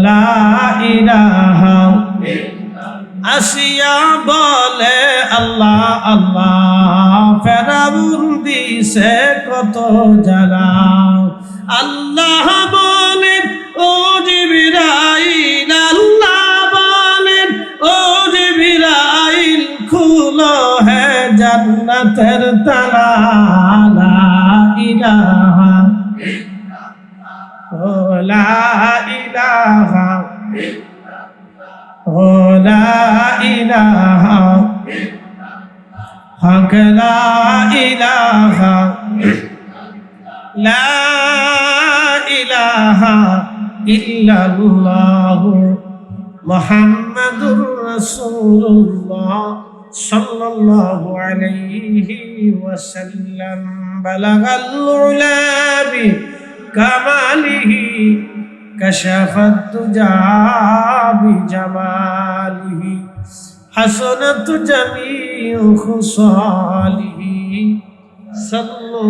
লা ইলাহা আসিয়া বলে আল্লাহ আল্লাহ, ফেরাউন দিছে কত জ্বালা। আল্লাহ বলেন ও জিবরাইল, আল্লাহ বলেন ও জিবরাইল, খুলো হে জান্নাতের তালা। লা ইলাহা ও লা ইলাহা ও লা ইলাহা হক লা ইলাহা লা ইলাহা ইল্লাল্লাহু মুহাম্মাদুর রাসূলুল্লাহ সাল্লাল্লাহু আলাইহি ওয়াসাল্লাম। বালাগাল উলা বিকামালিহি কাশাফাত তুজা বিজামালিহি হাসানাত জামিউ খুসালিহি সাল্লু।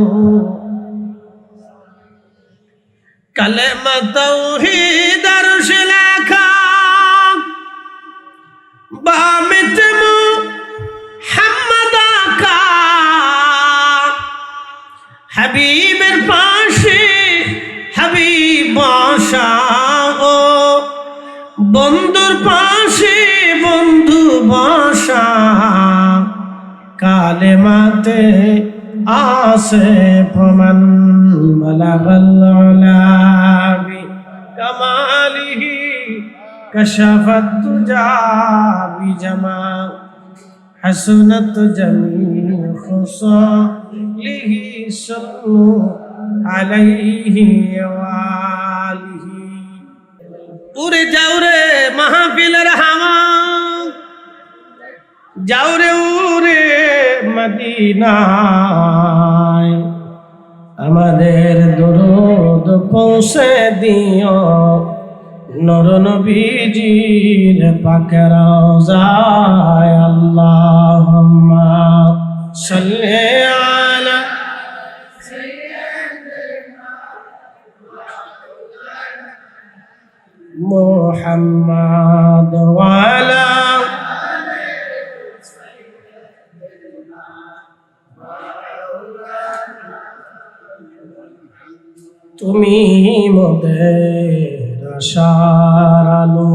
কালেমা তাওহীদ আরশে লেখা, বামিত মুহাম্মদ আকা, হাবিবের পাশে হাবিব বসা, ও বন্ধুর পাশে বন্ধু বসা। কালেমাতে আসে প্রমাণ, বালাগাল উলা বিকামালিহি কাশাফাত তুজা বিজামাল হাসানাত জামিউ খুসালিহি সাল্লু আলাইহি ওয়া আলিহি। উড়ে যাও রে মাহফিলের হাওয়া, যাও রে উড়ে মদিনায়, আমাদের দরুদ পৌঁছে দিও নূর নবীজির পাক রওজায়। আল্লাহুম্মা সাল্লি আলা মুহাম্মাদ ওয়া আলা তুমি মোদের আশার আলো,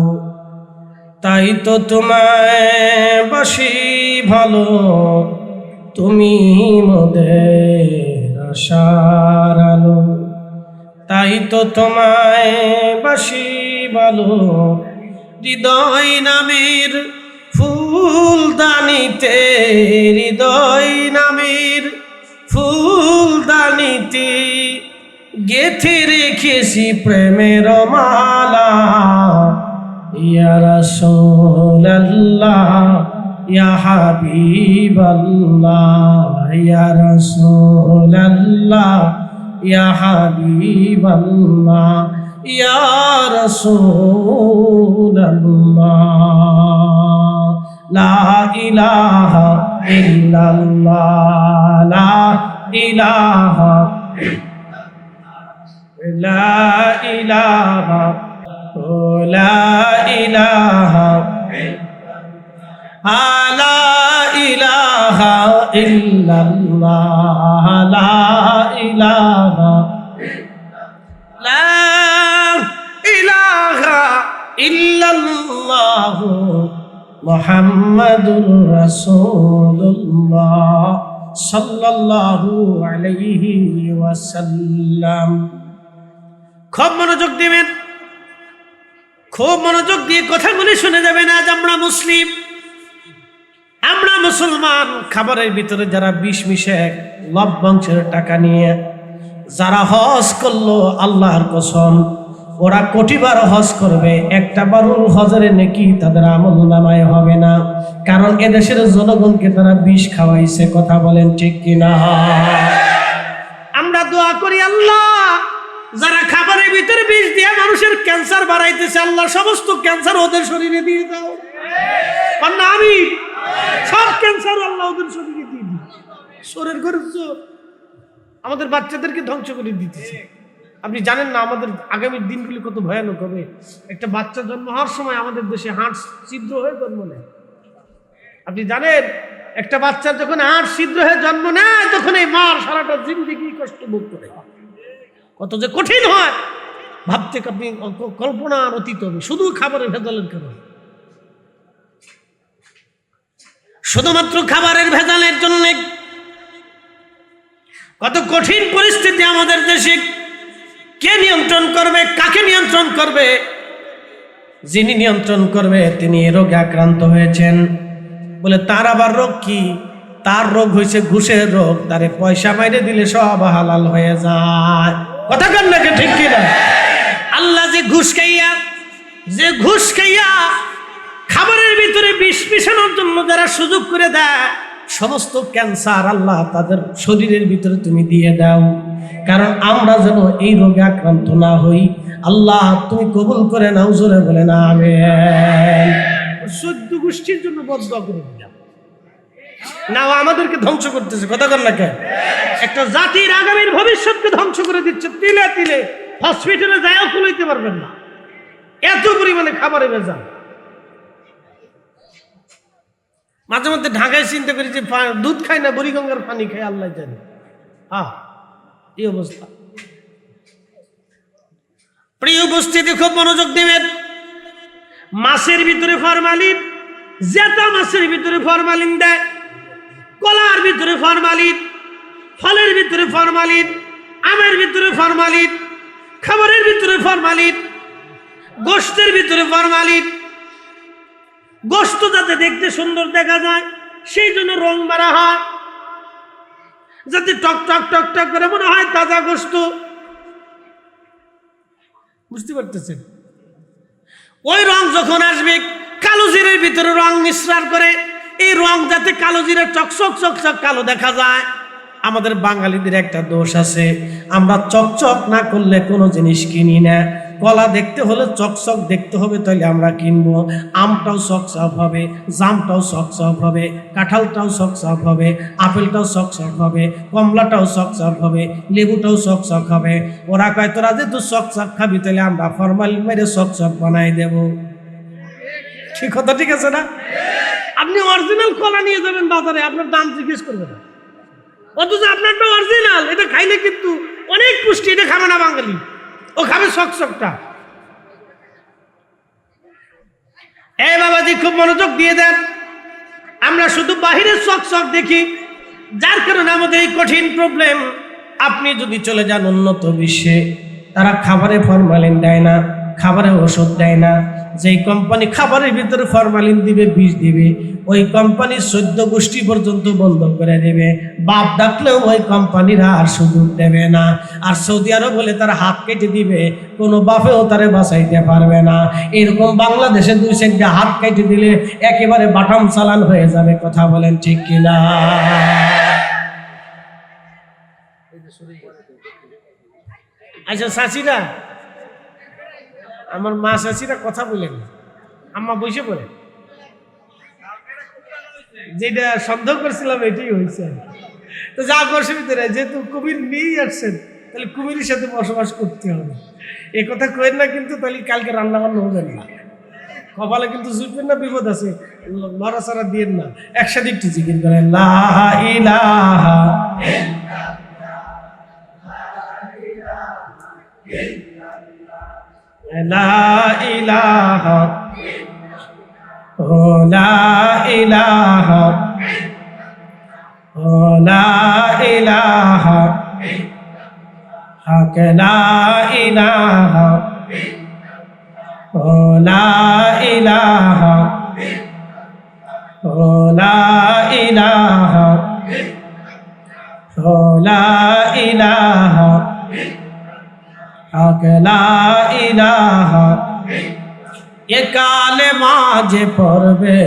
তাই তো তোমায় বাসি ভালো। তুমি মোদের আশার আলো, তাই তো তোমায় বাসি ভালো। হৃদয় নামের ফুলদানিতে, হৃদয় নামের ফুলদানিতে গেথে রেখেছি প্রেমের মালা। ইয়া রাসূলুল্লাহ ইয়া হাবিবাল্লাহ, ইয়া রাসূলুল্লাহ ইয়া হাবিবাল্লাহ, ইয়া রাসূলুল্লাহ। লা ইলাহা ইল্লাল্লাহ, লা ইলাহা লা ইলাহা লা ইলাহা লা ইলাহা ইল্লাল্লাহ, লা ইলাহা লা ইলাহা ইল্লাল্লাহ মুহাম্মাদুর রাসূলুল্লাহ সাল্লাল্লাহু আলাইহি ওয়াসাল্লাম। খুব মনোযোগ দিবেন, খুব মনোযোগ দিয়ে কথাগুলি শুনে যাবেন। আজ আমরা মুসলিম, আমরা মুসলমান। খাবারের ভিতরে যারা বিষ মিশে লভ্যাংশের টাকা নিয়ে যারা হজ করলো, আল্লাহর কসম ওরা কোটিবার হজ করবে, একটা বারুর হজের নেকি তাদের আমল নামায় হবে না। কারণ এদেশের জনগণকে তারা বিষ খাওয়াইছে। কথা বলেন ঠিক কিনা? আমরা দোয়া করি, আল্লাহ যারা খাবারের ভিতরে বিষ দিয়ে মানুষের ক্যান্সার বাড়াইতেছে, আল্লাহ সমস্ত ক্যান্সার ওদের শরীরে দিয়ে দাও। আমি সব ক্যান্সার আল্লাহ ওদের শরীরে দিয়ে দিই। শরীর করে আমাদের বাচ্চাদেরকে ধ্বংস করে দিতেছে। আপনি জানেন না আমাদের আগামীর দিনগুলি কত ভয়ানক হবে। একটা বাচ্চা জন্ম হওয়ার সময় আমাদের দেশে হাড় ছিদ্র হয়ে জন্ম নেয়। আপনি জানেন একটা বাচ্চার যখন হাড় ছিদ্র হয়ে জন্ম নেয় তখন এই মার সারাটা জিন্দেগি কষ্ট ভোগ করে। কত যে কঠিন হয় ভাবতে আপনি কল্পনার অতীত হবে, শুধু খাবারের ভেজালের কারণে, শুধুমাত্র খাবারের ভেজালের জন্য কত কঠিন পরিস্থিতি আমাদের দেশে। কে নিয়ন্ত্রণ করবে, কাকে নিয়ন্ত্রণ করবে? যিনি নিয়ন্ত্রণ করবে তিনি রোগে আক্রান্ত হয়েছেন। বলে তার আবার রোগ কি? তার রোগ হয়েছে ঘুষের রোগ। তারে পয়সা মাইরে দিলে সব হালাল হয়ে যায়। কথা কেন নাকি ঠিক কিনা? আল্লাহ যে ঘুষ খাইয়া খাবারের ভিতরে বিষ মিশানোর জন্য যারা সুযোগ করে দেয়, সমস্ত ক্যান্সার আল্লাহ তাদের শরীরের ভিতরে তুমি দিয়ে দাও, কারণ আমরা যেন এই রোগে আক্রান্ত না হই। আল্লাহ তুমি কবুল করে নাও, জোরে বলে না আমিন। 14 গোষ্ঠীর জন্য বদদুয়া করে দিলাম না, আমাদেরকে ধ্বংস করতেছে। কথা কর না কেন? একটা জাতির আগামীর ভবিষ্যৎকে ধ্বংস করে দিচ্ছে। তিলে তিলে হসপিটালে যায়ও খুলাইতে পারবেন না, এত পরিমাণে খাবারে ভেজাল। মাঝে মধ্যে ঢাকায় চিন্তা করি যে দুধ খাই না বুড়িগঙ্গার পানি খাই, আল্লাহ জানে। এই অবস্থা। প্রিয় উপস্থিতি, খুব মনোযোগ দিবেন। মাছের ভিতরে ফরমালিন, জেতা মাছের ভিতরে ফরমালিন দেয়, কলার ভিতরে ফরমালিন, ফলের ভিতরে ফরমালিন, আমের ভিতরে ফরমালিন, খাবারের ভিতরে ফরমালিন, গোশতের ভিতরে ফরমালিন। গোশত যাতে দেখতে সুন্দর দেখা যায় সেই জন্য রং মারা হয়, যাতে টক টক টক টক করে মনে হয় তাজা গোশত। বুঝতে পারতেছেন? ওই রং যখন আসবে, কালো জিরের ভিতরে রং মিশ্রণ করে, এই রং যাতে কালো জিরে চকচক চকচক কালো দেখা যায়। আমাদের বাঙালিদের একটা দোষ আছে, আমরা চকচক না করলে কোনো জিনিস কিনি না। কলা দেখতে হলে চকচক দেখতে হবে, তাহলে আমরা কিনবো। আমটাও চকচক হবে, জামটাও চকচক হবে, কাঁঠালটাও চকচক হবে, আপেলটাও চকচক হবে, কমলাটাও চকচক হবে, লেবুটাও চকচক হবে। ওরা কয় তোরা যে তুই চকচক খাবি, তাহলে আমরা ফরমালিন মেরে চকচক বানাই দেব। ঠিক কথা, ঠিক আছে না? আপনি অরিজিনাল কলা নিয়ে যাবেন বাজারে, আপনার দাম জিজ্ঞেস করবে না, অথচ আপনারটা অরিজিনাল। এটা খাইলে কিন্তু অনেক পুষ্টি, এটা খাবে না বাঙালি, ও খাবে চকচকটা। এই বাবাজি খুব মনোযোগ দিয়ে দেন। আমরা শুধু বাহিরের চকচক দেখি, যার কারণে আমাদের এই কঠিন প্রবলেম। আপনি যদি চলে যান উন্নত বিশ্বে, তারা খাবারে ফরমালিন দেয় না, খাবারে ওষুধ দেয় না। যেই কোম্পানি খাবারের ভিতরে ফরমালিন দিবে, বিষ দিবে, ওই কোম্পানি 14 গোষ্ঠী পর্যন্ত বন্ধ করে দেবে। বাপ ডাকলেও ওই কোম্পানিরা আর সুযোগ দেবে না। আর সৌদি আরব বলে তারা হাত কেটে দিবে, কোনো বাপেও তারে বাঁচাইতে পারবে না। এরকম বাংলাদেশে 2 সাইডে হাত কেটে দিলে একেবারে বাটাম চালান হয়ে যাবে। কথা বলেন ঠিক কিনা? আচ্ছা চাচিরা, আমার মা চাচিরা কথা বলেন, আম্মা বসে পড়ে। যেটা সন্দেহ করছিলাম এটাই হয়েছে। তো যা অসুবিধা নেই, যেহেতু কুমির নিয়েই আসছেন, তাহলে কুমিরের সাথে বসবাস করতে হবে। এ কথা কয়েন না কিন্তু, তাহলে কালকে রান্না বান্না হবে না। কপালে কিন্তু জুটবেন না, বিপদ আছে। লড়াচড়া দিয়েন না, একসাথে একটু জিকির করেন, লা ইলাহা লা ইলাহা ও লা ইলাহা ও লা ইলাহা হক লা ইলাহা ও লা ইলাহা ও লা ইলাহা ও লা ইলাহা হক লা ইলাহা। এ কালেমা যে পড়বে,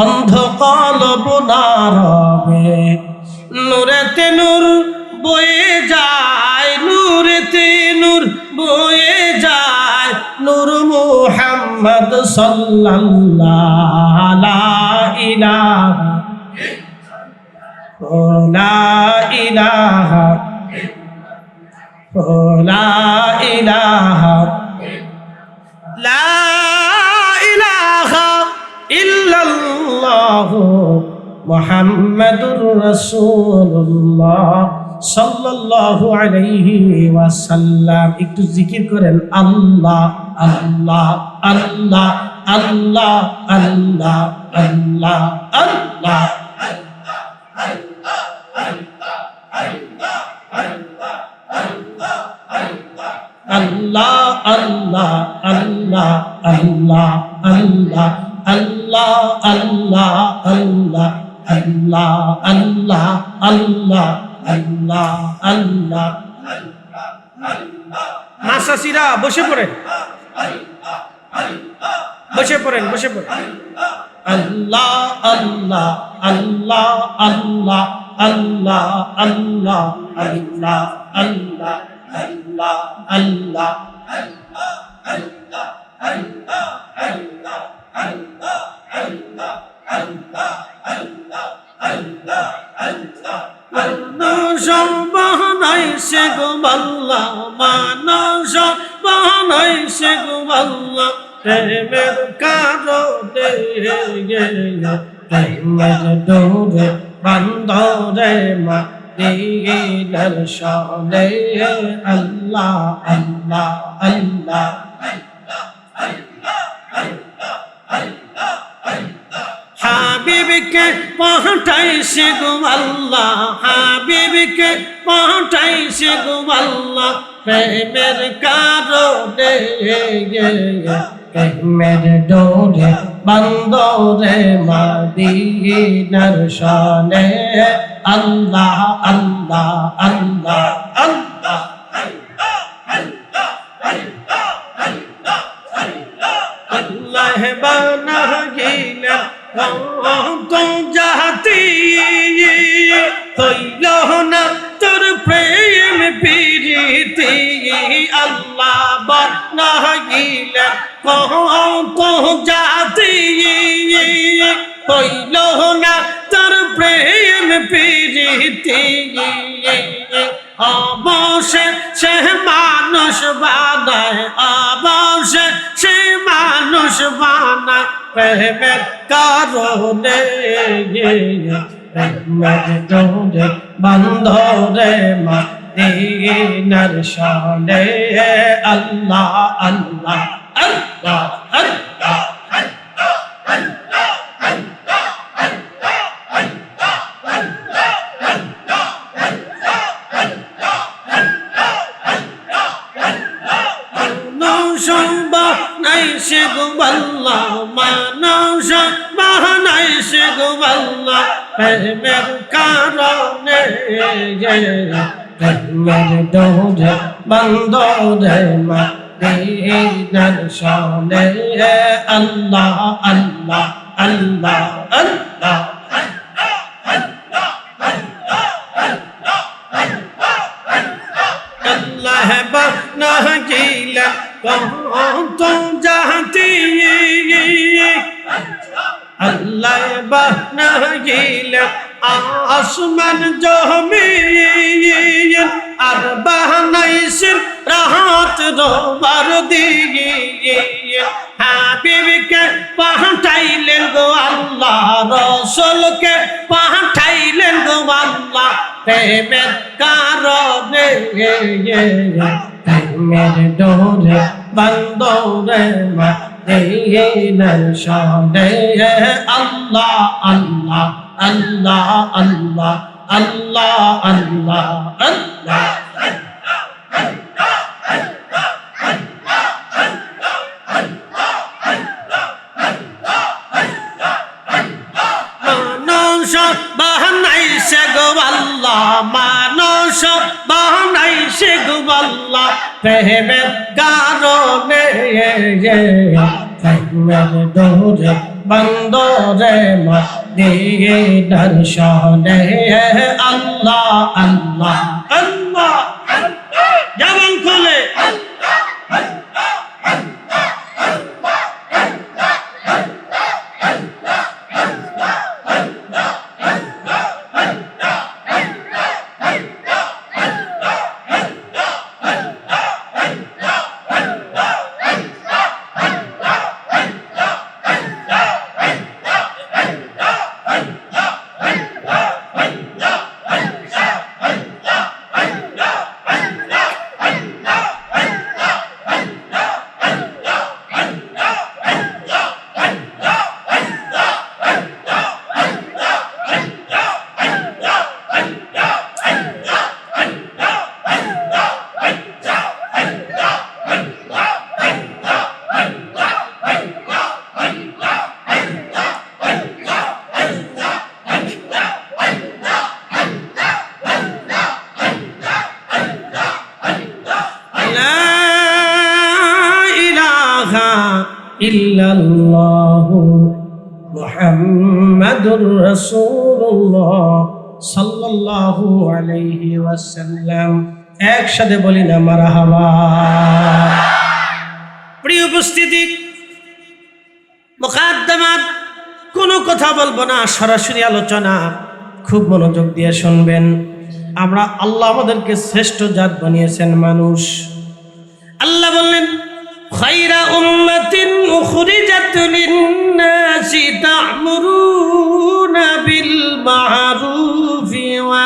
অন্ধ কলব না রবে। নূরেতে নূর বয়ে যায়, নূরেতে নূর বয়ে যায়, নূর মুহাম্মদ সাল্লাল্লাহু লা ইলাহা ও লা ইলাহা লা ইলাহা লা ইলাহা ইল্লাল্লাহু মুহাম্মাদুর রাসূলুল্লাহ সাল্লাল্লাহু আলাইহি ওয়াসাল্লাম। একটু জিকির করেন আল্লাহ আল্লাহ আল্লাহ আল্লাহ আল্লাহ আল্লাহ আল্লাহ। Allah Allah Allah Allah Allah Allah Allah Allah Allah Allah Allah Allah Allah মাসাসিরা বসে পড়েন বসে পড়েন বসে পড়েন। আল্লাহ আল্লাহ আল্লাহ আল্লাহ আল্লাহ আল্লাহ আল্লাহ আল্লাহ Allah Allah Allah Allah Allah Allah Allah Allah Allah Allah Allah Allah মানুষ বানাইছে গো আল্লাহ মানুষ বানাইছে গো আল্লাহ প্রেমের কারণে প্রেমের ডোরে বান্ধরে মা দিনার শানে আল্লাহ আল্লাহ আল্লাহ হাবিবকে পাঠাইছে গো আল্লাহ হাবিবকে পাঠাইছে গো আল্লাহ প্রেমের কারণে প্রেমের ডোরে বান্ধরে মদিনার শানে আল্লাহ আল্লাহ আল্লাহ আল্লাহ আল্লাহ বানা গিলা তো জাতি হইল না তোর প্রেম প্রীতি আল্লাহ বানা গিলা তো জাতি হইল না তোর প্রেম প্রীতি অবশ্যই সে মানুষ বানায় অবশ্যই সে মানুষ বানায় প্রেমের কারণে প্রেমের ডোরে বান্ধরে মদিনার শানে আল্লাহ আল্লাহ আল্লাহ আল্লাহ বানাইছে গো আল্লাহ মানুষ বানাইছে গো আল্লাহ প্রেমের কারণে প্রেমের ডোরে বান্ধরে মদিনার শানে আল্লাহ আল্লাহ আল্লাহ আল্লাহ আল্লাহ বানা গিলা তো জাতি আল্লাহ বানা গিলা আসমান জমিন আর বানাইছেন রাহত রোবার দিয়ে হাবিবকে পাঠাইলেন গো আল্লাহ রসুলকে পাঠাইলেন গো আল্লাহ প্রেমের কারণে প্রেমের ডোরে বান্ধরে মদিনার শানে আল্লাহ আল্লাহ আল্লাহ আল্লাহ আল্লাহ আল্লাহ আল্লাহ মানুষ বানাইছে গো আল্লাহ মানুষ বানাইছে গো আল্লাহ প্রেমের কারণে প্রেমের ডোরে বান্ধরে মদিনার শানে আল্লাহ আল্লাহ আল্লাহ জবান খুলে ইল্লাল্লাহু মুহাম্মাদুর রাসূলুল্লাহ সাল্লাল্লাহু আলাইহি ওয়াসাল্লাম। একসাথে বলি না মারহাবা। প্রিয় উপস্থিতি, মুকাদ্দামাত কোনো কথা বলবো না, সরাসরি আলোচনা। খুব মনোযোগ দিয়ে শুনবেন। আমরা আল্লাহ আমাদেরকে শ্রেষ্ঠ জাত বানিয়েছেন মানুষ। আল্লাহ বললেন খায়রা উম্মাতিন উখরিজাত লিন-নাসি তা'মুরুনা বিল মা'রুফি ওয়া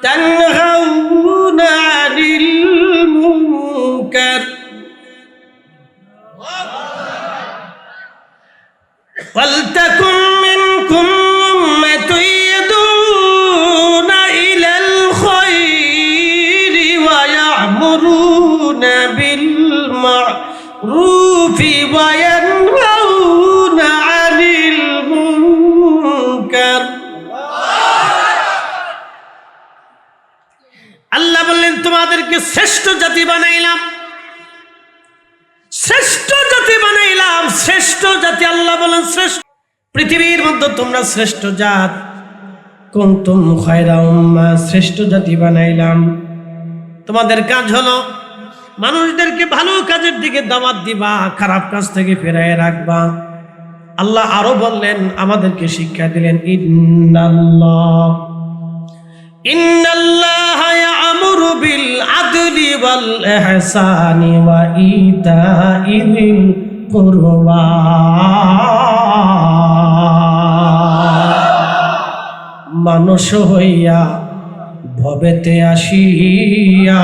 তানহাউনা 'আনিল মুনকার ওয়াল তাকুম মিনকুম উম্মাতুন ইয়াদউনা ইলাল খায়রি ওয়া ইয়া'মুরুনা বিল মা'রুফি ওয়া ইয়ানহাউনা 'আনিল মুনকার। আল্লাহ বললেন তোমাদেরকে শ্রেষ্ঠ জাতি বানাইলাম, শ্রেষ্ঠ জাতি বানাইলাম, শ্রেষ্ঠ জাতি। আল্লাহ বলেন শ্রেষ্ঠ, পৃথিবীর মধ্যে তোমরা শ্রেষ্ঠ জাত। কুনতুম খায়রা উম্মাহ, শ্রেষ্ঠ জাতি বানাইলাম। তোমাদের কাজ হলো মানুষদেরকে ভালো কাজের দিকে দাওয়াত দিবা, খারাপ কাজ থেকে ফিরিয়ে রাখবা। আল্লাহ আরো বললেন, আমাদেরকে শিক্ষা দিলেন, ইন্নাল্লাহা ইয়া'মুরু বিল আদলি ওয়াল ইহসানি ওয়া ইতা'i যিল কুরবা। মানুষ হইয়া ভবেতে আসিয়া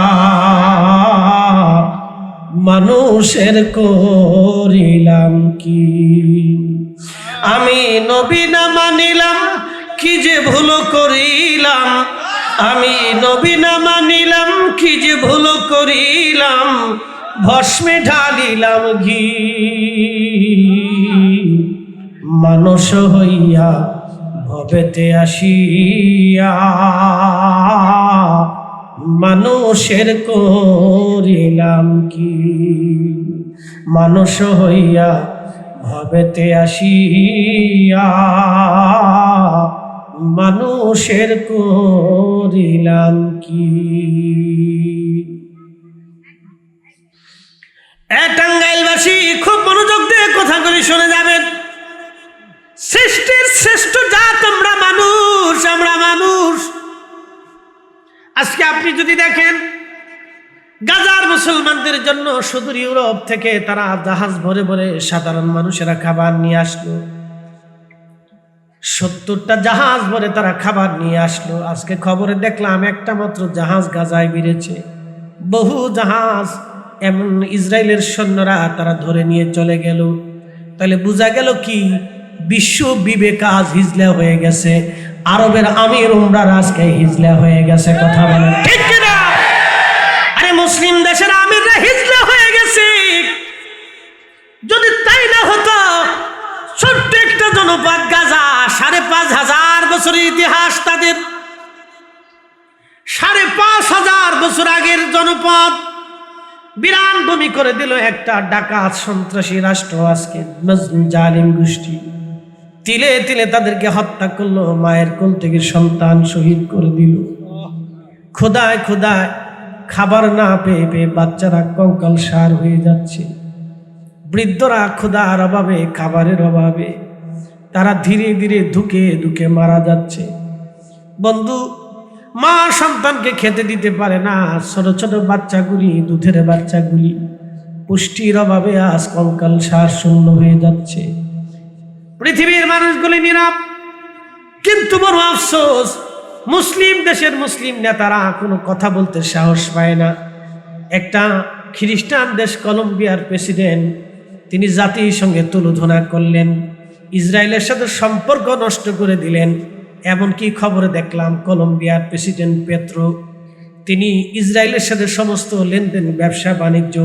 মানুষের করিলাম কি? আমি নবী না মানিলাম, কি যে ভুল করিলাম। আমি নবী না মানিলাম, কি যে ভুল করিলাম। ভস্মে ঢালিলাম ঘি। মানুষ হইয়া ভবেতে আসিয়া মানুষের করিলাম কি? মানুষ হইয়া ভবেতে আসিয়া মানুষের করিলাম কি? টাঙ্গাইলবাসী খুব মনোযোগ দিয়ে কথাগুলি শুনে যাবেন। সৃষ্টির শ্রেষ্ঠ জাত আমরা মানুষ, আমরা মানুষ। আজকে আপনি যদি দেখেন, গাজার মুসলমানদের জন্য সুদূর ইউরোপ থেকে তারা জাহাজ ভরে ভরে সাধারণ মানুষেরা খাবার নিয়ে আসলো। 70টা জাহাজ ভরে তারা খাবার নিয়ে আসলো। আজকে খবরে দেখলাম একটা মাত্র জাহাজ গাজায় বেড়েছে, বহু জাহাজ এমন ইসরায়েলের সৈন্যরা তারা ধরে নিয়ে চলে গেল। তাহলে বোঝা গেল কি, বিশ্ব বিবেক আজ হিজলা হয়ে গেছে। আরবের আমির উমরার আজকে হিজলা হয়ে গেছে। কথা বলেন ঠিক কিনা? আরে মুসলিম দেশের আমিররা হিজলা হয়ে গেছে। যদি তাই না হতো, ছোট্ট একটা জনপদ গাজা, 5,500 বছরের ইতিহাস তাদের, 5,500 বছর আগের জনপদ বিরান ভূমি করে দিল একটা ডাকাত সন্ত্রাসী রাষ্ট্র। আজকে জালিম গোষ্ঠী তিলে তিলে তাদেরকে হত্যা করলো, মায়ের কোল থেকে সন্তান শহীদ করে দিল। খোদায় খোদায় খাবার না পেয়ে পেয়ে বাচ্চারা কঙ্কাল সার হয়ে যাচ্ছে। বৃদ্ধরা ক্ষুধার অভাবে, খাবারের অভাবে তারা ধীরে ধীরে ধুকে ধুকে মারা যাচ্ছে। বন্ধু, মা সন্তানকে খেতে দিতে পারে না। ছোট ছোট বাচ্চাগুলি, দুধের বাচ্চাগুলি পুষ্টির অভাবে আজ কঙ্কাল সার শূন্য হয়ে যাচ্ছে। পৃথিবীর মানুষগুলি নীরব, কিন্তু বড় আফসোস, মুসলিম দেশের মুসলিম নেতারা কোনো কথা বলতে সাহস পায় না। একটা খ্রিস্টান দেশ কলম্বিয়ার প্রেসিডেন্ট, তিনি জাতিসংঘে তুলোধনা করলেন, ইসরায়েলের সাথে সম্পর্ক নষ্ট করে দিলেন। এমনকি খবরে দেখলাম কলম্বিয়ার প্রেসিডেন্ট পেত্রো, তিনি ইসরায়েলের সাথে সমস্ত লেনদেন, ব্যবসা বাণিজ্য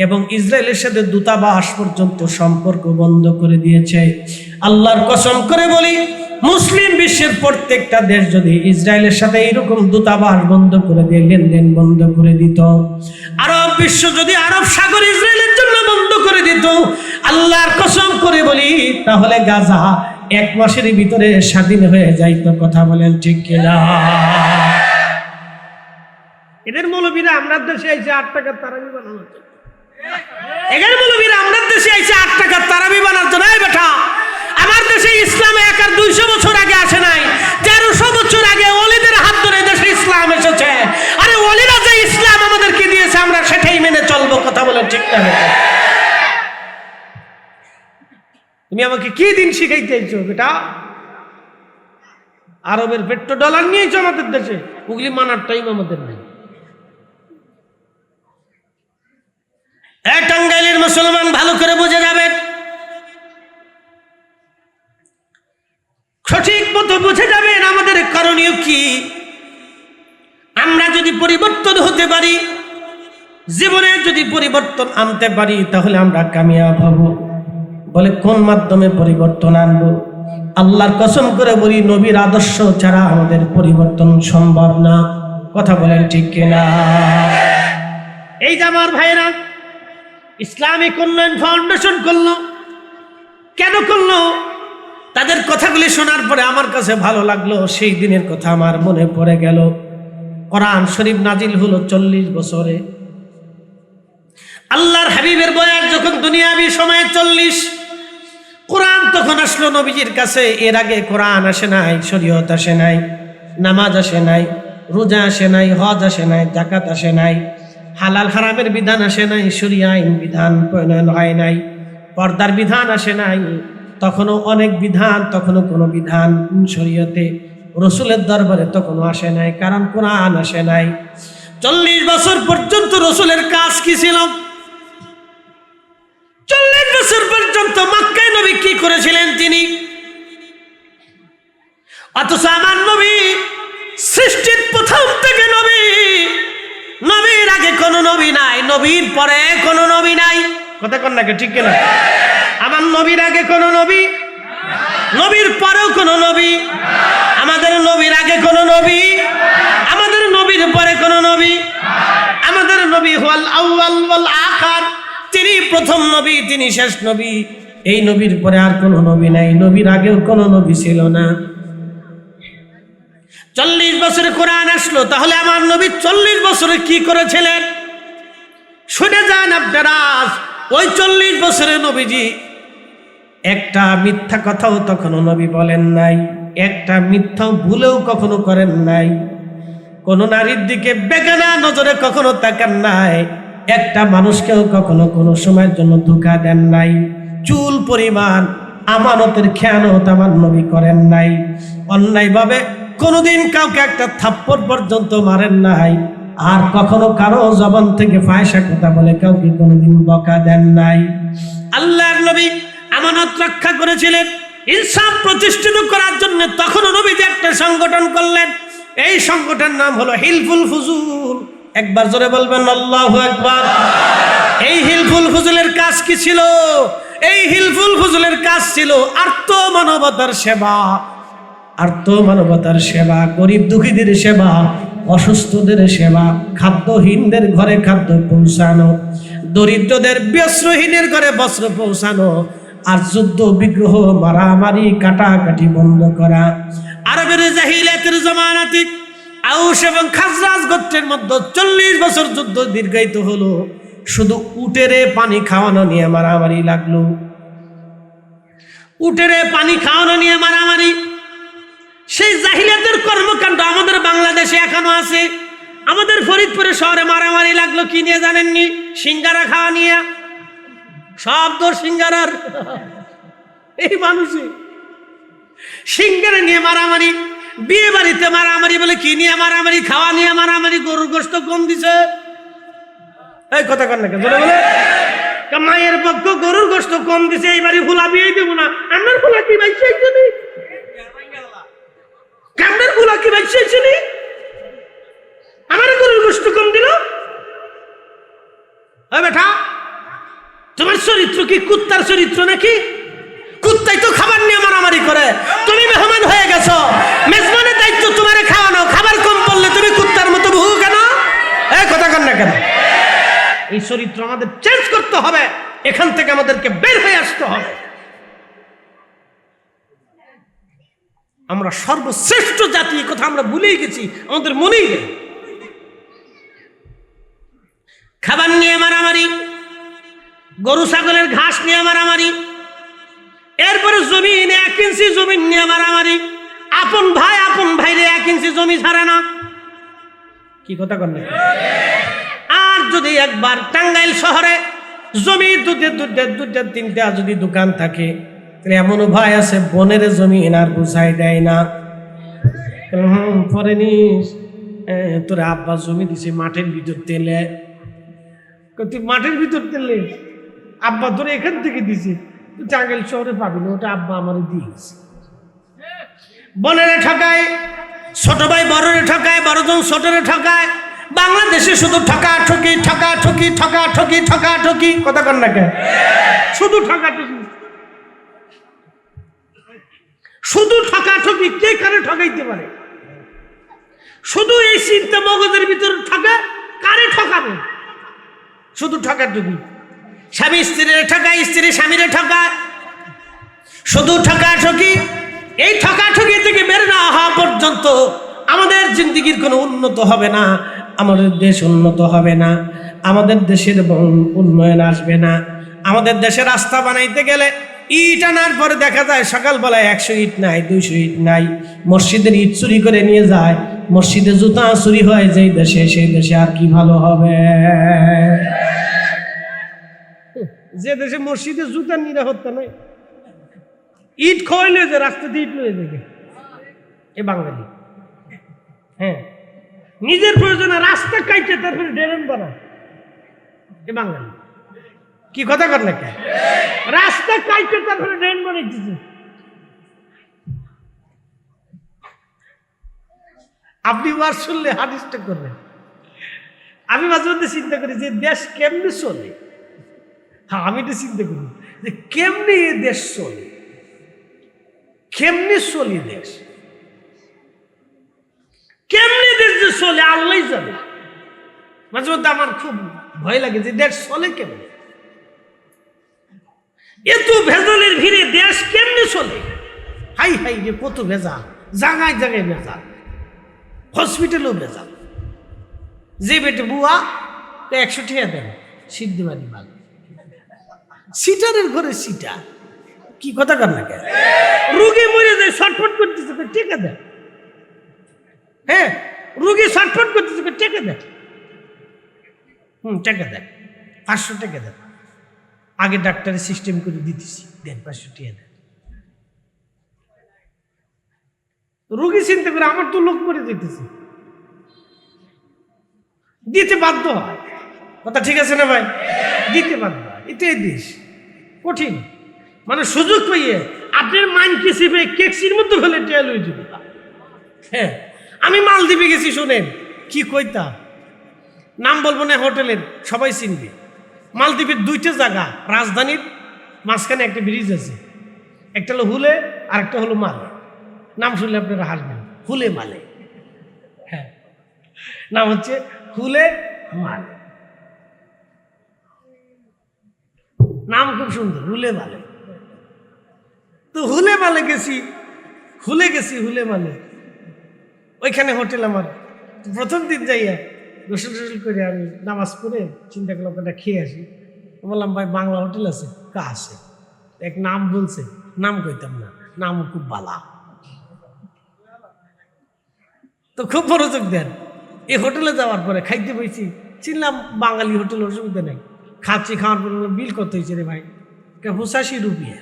এবং ইসরায়েলের সাথে দূতাবাস পর্যন্ত সম্পর্ক বন্ধ করে দিয়েছে। আল্লাহর কসম করে বলি, মুসলিম বিশ্বের প্রত্যেকটা দেশ যদি ইসরায়েলের সাথে এরকম দূতাবাস বন্ধ করে দিয়ে লেনদেন বন্ধ করে দিত, আরব বিশ্ব যদি আরব সাগর ইসরায়েলের জন্য বন্ধ করে দিত, আল্লাহর কসম করে বলি তাহলে গাজা 1 মাসের ভিতরে স্বাধীন হয়ে যাইতো। কথা বলেন ঠিক কিনা? এদের মৌলবীরা আমরা দেশে এসে 8 টাকার তারাবি বানানো হচ্ছে। এদের মৌলবীরা আমরা দেশে এসে 8 টাকার তারাবি বানাতো না। বেটা, আমার দেশে ইসলাম 200 বছর আগে আসে নাই, 1300 বছর আগে ওলিদের হাত ধরে দেশে ইসলাম এসেছে। আরে ওলিরা যে ইসলাম আমাদেরকে দিয়েছে আমরা সেটাই মেনে চলবো। কথা বলে ঠিক না? তুমি আমাকে কি দিন শিখাইতে চাইছো বেটা? আরবের পেট্রো ডলার নিয়েছো আমাদের দেশে, ওগুলি মানার টাইম আমাদের নেই। টাঙ্গাইলের মুসলমান ভালো করে বুঝে যাবেন, সঠিক মতো বুঝে যাবেন আমাদের করণীয় কি। আমরা যদি পরিবর্তন হতে পারি, জীবনে যদি পরিবর্তন আনতে পারি, তাহলে আমরা কামিয়াব হব। বলে কোন মাধ্যমে পরিবর্তন আনবো? আল্লাহর কসম করে বলি, নবীর আদর্শ ছাড়া আমাদের পরিবর্তন সম্ভব না। কথা বলেন ঠিক কিনা? এই যে আমার ভাইরা ইসলামিক উন্নয়ন ফাউন্ডেশন করলো, কেন করলো? তাদের কথাগুলি শোনার পরে আমার কাছে ভালো লাগলো। সেই দিনের কথা আমার মনে পড়ে গেল। কোরআন শরীফ নাজিল হলো 40 বছরে। আল্লাহর হাবিবের বয়স যখন দুনিয়াবি সময়ে 40, কোরআন তখন আসলো নবীজির কাছে। এর আগে কোরআন আসে নাই, শরীয়ত আসে নাই, নামাজ আসে নাই, রোজা আসে নাই, হজ আসে নাই, যাকাত আসে নাই, হালাল হারামের বিধান আসে নাই, শরিয়া আইন বিধান প্রণয়ন হয় নাই, পর্দার বিধান আসে নাই। তখনও অনেক বিধান, তখনও কোনো বিধান শরীয়তে রসুলের দরবারে তখনও আসে নাই, কারণ কোরআন আসে নাই। 40 বছর পর্যন্ত রসুলের কাজ কি ছিল? 40 বছর পর্যন্ত মক্কায় নবী কি করেছিলেন তিনি? অথচ আমার নবী সৃষ্টির প্রথম থেকে নবী, নবীর আগে কোনো নবী নাই, নবীর পরে কোনো নবী নাই। কথা কন নাকি? ঠিক কিনা? আমার নবীর আগে কোনো নবী, নবীর পরেও কোনো নবী। আমাদের নবীর আগে কোনো নবী, আমাদের নবীর পরে কোনো নবী। আমাদের নবী হুয়াল আউয়াল ওয়াল আখির, তিনি প্রথম নবী, তিনি শেষ নবী। এই নবীর পরে আর কোনো নবী নাই, নবীর আগেও কোনো নবী ছিল না। 40 বছরে কোরআন আসলো, তাহলে আমার নবী 40 বছরে কি করেছিলেন শুনে যান আপনারা। ওই 40 বছরে নবীজি একটা মিথ্যা কথাও তখনও নবী বলেন নাই, একটা মিথ্যা ভুলেও কখনো করেন নাই, কোন নারীর দিকে বেগানা নজরে কখনো তাকান নাই, একটা মানুষকেও কখনো কোনো সময়ের জন্য ধোঁকা দেন নাই, চুল পরিমাণ আমানতের খেয়ানত আমার নবী করেন নাই, অন্যায়ভাবে কোনোদিন কাউকে একটা থাপ্পড় পর্যন্ত মারেন নাই, আর কখনো কারো জবান থেকে ফায়সা কথা বলে কাউকে কোনোদিন বকা দেন নাই। আল্লাহর নবী আমানত রক্ষা করেছিলেন। ইনসাফ প্রতিষ্ঠিত করার জন্য তখনও নবী যে একটা সংগঠন করলেন, এই সংগঠনের নাম হলো হিলফুল ফুজুল। একবার জোরে বলবেন আল্লাহু আকবার। এই হিলফুল ফুজুলের কাজ কি ছিল? এই হিলফুল ফুজুলের কাজ ছিল আর্ত মানবতার সেবা, আর্ত মানবতার সেবা, গরিব দুঃখীদের সেবা, অসুস্থদের সেবা, খাদ্যহীনদের ঘরে খাদ্য পৌঁছানো, দরিদ্রদের বস্ত্রহীনের ঘরে বস্ত্র পৌঁছানো, আর যুদ্ধ বিগ্রহ মারামারি কাটাকাটি বন্ধ করা। আরবের জাহিলিয়াতের জামানাতে আউস এবং খাজরাজ গোত্রের মধ্যে 40 বছর যুদ্ধ দীর্ঘায়িত হলো। শুধু উটেরে পানি খাওয়ানো নিয়ে মারামারি লাগলো, উটেরে পানি খাওয়ানো নিয়ে মারামারি। সেই জাহিলিয়াতের কর্মকাণ্ড আমাদের বাংলাদেশে এখনো আছে। আমাদের ফরিদপুরে শহরে মারামারি লাগলো কি নিয়ে জানেননি? সিঙ্গারা খাওয়া নিয়ে। সব দোষ সিঙ্গারার। এই মানুষই সিঙ্গারা নিয়ে মারামারি, বিয়ে বাড়িতে মারামারি। বলে কি নিয়ে মারামারি? খাওয়া নিয়ে মারামারি। গরুর গোশত কম দিছে। এই কথা কন না কেন? বলে মায়ের পক্ষ গরুর গোশত কম দিছে, এই বাড়ি খোলা বিয়ে দেবো না। আমার খোলা কি ভাই চাইছিলি? কামদের খোলা কি ভাই চাইছিলি? আমার গরুর গোশত কম দিল। বেটা, তোমার চরিত্র কি কুত্তার চরিত্র নাকি? কুত্তাই তো খাবার নিয়ে মারামারি করে, তুমি মেহমান চরিত্র আমাদের চেঞ্জ করতে হবে, এখান থেকে আমাদেরকে বের হয়ে আসতে হবে। আমরা সর্বশ্রেষ্ঠ জাতি, কথা আমরা ভুলেই গেছি, আমাদের মনেই নেই। খাবার নিয়ে মারামারি, গরু ছাগলের ঘাস নিয়ে মারামারি, এরপরে জমিন 1 ইঞ্চি জমিন নিয়ে মারামারি। আপন ভাইরে 1 ইঞ্চি জমি ছাড়ে না, কি কথা কন? আর যদি একবার টাঙ্গাইল শহরে জমি দুটা তিনটা যদি দোকান থাকে, এমনও ভাই আছে বনের জমি আর বুঝাই দেয় না। পরে নিস তোর আব্বা জমি দিছে মাঠের ভিতর তেলে, তুই মাঠের ভিতর তেলে আব্বা তোর এখান থেকে দিছে, তুই টাঙ্গাইল শহরে পাবি না, ওটা আব্বা আমার দিয়েছে। বনেরে ঠকায়, ছোট ভাই বড়রে ঠকায়, বড়জন ছোটরে ঠকায়। বাংলাদেশে শুধু ঠকাঠকি ঠকাঠকি ঠকাঠকি ঠকাঠকি, কথা কন না কেন? শুধু ঠকাঠকি, শুধু ঠকাঠকি। কে কারে ঠকাইতে পারে? শুধু এই চিন্তা মগজের ভিতরে ঠকা, কারে ঠকাবে? শুধু ঠকাঠকি। স্বামী স্ত্রীরে ঠকায়, স্ত্রী স্বামীরে ঠকায়, শুধু ঠকাঠকি। এই ঠকাঠকি থেকে বের না হওয়া পর্যন্ত আমাদের জিন্দেগির কোনো উন্নত হবে না, আমাদের দেশ উন্নত হবে না, আমাদের দেশের উন্নয়ন আসবে না। আমাদের দেশে রাস্তা বানাইতে গেলে ইট আনার পরে দেখা যায় সকালবেলায় 100 ইট নাই, 200 ইট নাই। মসজিদের ইট চুরি করে নিয়ে যায়, মসজিদে জুতা চুরি হয় যেই দেশে, সেই দেশে আর কি ভালো হবে? যে দেশে মসজিদে জুতার নিরাপত্তা নাই, ইট খোয়াইলে যে রাস্তা দিয়ে ইট লয়ে যাবে, এ বাঙালি। হ্যাঁ, নিজের প্রয়োজনে রাস্তা কাইটে তারপরে ড্রেন বানায়, এ বাঙালি। কি কথা কর না কে? রাস্তা কাইটে তারপরে ড্রেন বানাইতেছে। আপনি ওয়াজ শুনলে হাদিসটা করবেন। আমি মাঝে মধ্যে চিন্তা করি যে দেশ কেমনে চলে। হ্যাঁ, আমি এটা চিন্তা করি যে কেমনে এ দেশ চলে, কেমনে চলি দেশ, কেমনে দেশ যে চলে আল্লাহ জানে। মাঝে মধ্যে আমার খুব ভয় লাগে যে দেশ চলে কেমনে, এত ভেজালের ভিড়ে দেশ কেমনে চলে। হাই হাই রে, কত ভেজাল, জায়গায় জায়গায় ভেজাল, হসপিটালও ভেজাল। যে বেটে বুয়া 100 টাকা দেন, সিদ্ধি বাড়ি মাল, সিটারের ঘরে সিটা, কি কথা কর না কেন? রুগী মরে যায়, ছটফট করতেছে, টেকা দেয়। হ্যাঁ, রুগী ছটফট করতেছে, টেকা দেয়। টাকা দেন, 500 টাকা দেন। আগে ডাক্তারের সিস্টেম করে দিতেছি, দেন 500 টাকা দেন। রুগী চিন্তা করে আমার তো লোক করে দিতেছে, দিতে বাধ্য হয়। কথা ঠিক আছে না ভাই? দিতে বাধ্য হয়। এটাই দেশ কঠিন, মানে সুযোগ পাইয়ে আপনার মাইন কিসিবে কেক্সির মধ্যে ফেলে টেল হয়ে যাবে। হ্যাঁ, আমি মালদ্বীপে গেছি, শোনেন কি কইতা, নাম বলবো না, হোটেলের সবাই চিনবে। মালদ্বীপের 2টা জায়গা, রাজধানীর মাঝখানে একটা ব্রিজ আছে, একটা হলো হুলে আর একটা হলো মালে। নাম শুনলে আপনারা হাসবেন, হুলে মালে। হ্যাঁ, নাম হচ্ছে হুলে মালে, নাম খুব সুন্দর, হুলে মালে। তো হুলে মালে গেছি, হুলে মালে। ওইখানে হোটেল আমার। প্রথম দিন যাইয়া গোসল টোসল করে আমি নামাজ পড়ে চিন্তা করলাম একটা খেয়ে আসি। বললাম ভাই বাংলা হোটেল আছে? কা আছে। এক নাম বলছে, নাম কইতাম না, নামও খুব বালা। তো খুব মনোযোগ দেন। এই হোটেলে যাওয়ার পরে খাইতে বইছি, চিনলাম বাঙালি হোটেল, অসুবিধা নেই। খাচ্ছি, খাওয়ার পরে বিল কত হয়েছে রে ভাই? 85 রুপিয়া।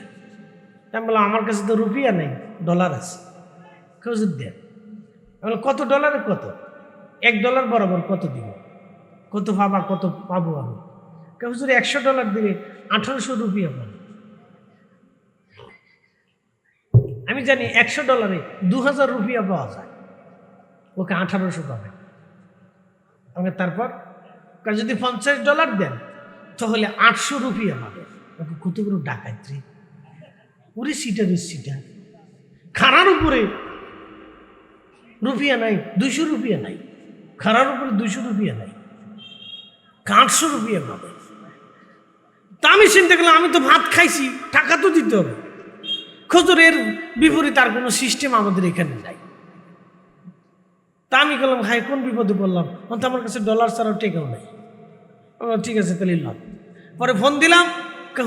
আমি বললাম আমার কাছে তো রুপিয়া নেই, ডলার আছে। খুঁজে দেন। কত ডলারে কত? $1 বরাবর কত দিব, কত পাবা, কত পাবো আমি? হুজুর $100 দিলে 1800 রুপিয়া পাবো। আমি জানি $100 2000 রুপিয়া পাওয়া যায়, ওকে 1800 পাবে। আমাকে তারপর যদি $50 দেন তাহলে 800 রুপিয়া পাবে। ওকে কত বড় ডাকাইত্রী! ওরে সিটা খানার উপরে রুপিয়া নাই, 200 রুপিয়া নাই, খানার উপরে 200 রুপিয়া নাই। 800 রুপিয়া পাবে। তা আমি চিন্তা করলাম আমি তো ভাত খাইছি, টাকা তো দিতে হবে। হুজুরের বিপরীত আর কোনো সিস্টেম আমাদের এখানে নাই। তা আমি বললাম ভাই কোন বিপদে পড়লাম, তো আমার কাছে ডলার ছাড়াও টেকাও নাই। ঠিক আছে তাহলে লাভ। পরে ফোন দিলাম,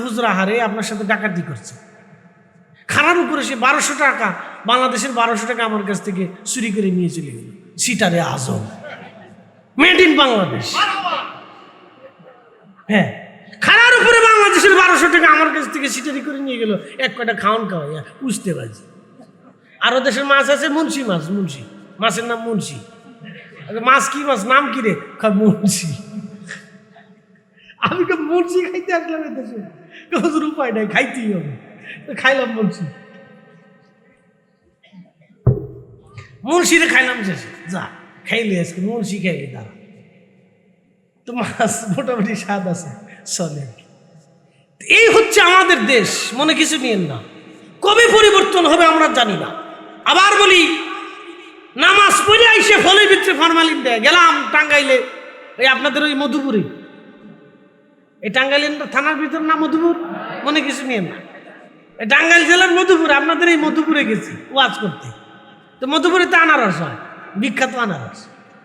হুজুর আহারে আপনার সাথে ডাকাতি করছে। খানার উপরে সে 1200 টাকা, বাংলাদেশের 1200 টাকা আমার কাছ থেকে চুরি করে নিয়ে চলে গেল। সিটারে আজম, মেড ইন বাংলাদেশ। হ্যাঁ, খানার উপরে বাংলাদেশের 1200 টাকা আমার কাছ থেকে সিটারি করে নিয়ে গেল। এক কয়টা খাওয়ান খাওয়াইয়া বুঝতে পারছি। আরো দেশের মাছ আছে মুন্সি মাছ, মুন্সি মাছের নাম মুন্সি। মাছ কি মাছ, নাম কি রে? মুন্সি। আমি তো মুন্সি খাইতে আসলাম দেশে, হুজুর উপায় নাই, খাইতেই হবে। খাইলাম মুন্সি, মুন্সিরে খাইলাম শেষে। যা খাইলে আজকে মুন্সি খাইলে তারা তো মাছ মোটামুটি স্বাদ আছে, চলে। এই হচ্ছে আমাদের দেশ, মনে কিছু নিয়েন না। কবে পরিবর্তন হবে আমরা জানি না। আবার বলি, নামাজ পড়ে আইসে ফলের ভিতরে ফরমালিন দেয়। গেলাম টাঙ্গাইলে, ওই আপনাদের ওই মধুপুরে, এই টাঙ্গাইলের থানার ভিতর না মধুপুর, মনে কিছু নিয়েন না। এই টাঙ্গাইল জেলার মধুপুরে, আপনাদের এই মধুপুরে গেছি ওয়াজ করতে। তো মধুপুরে তো আনারস হয়, বিখ্যাত আনারস।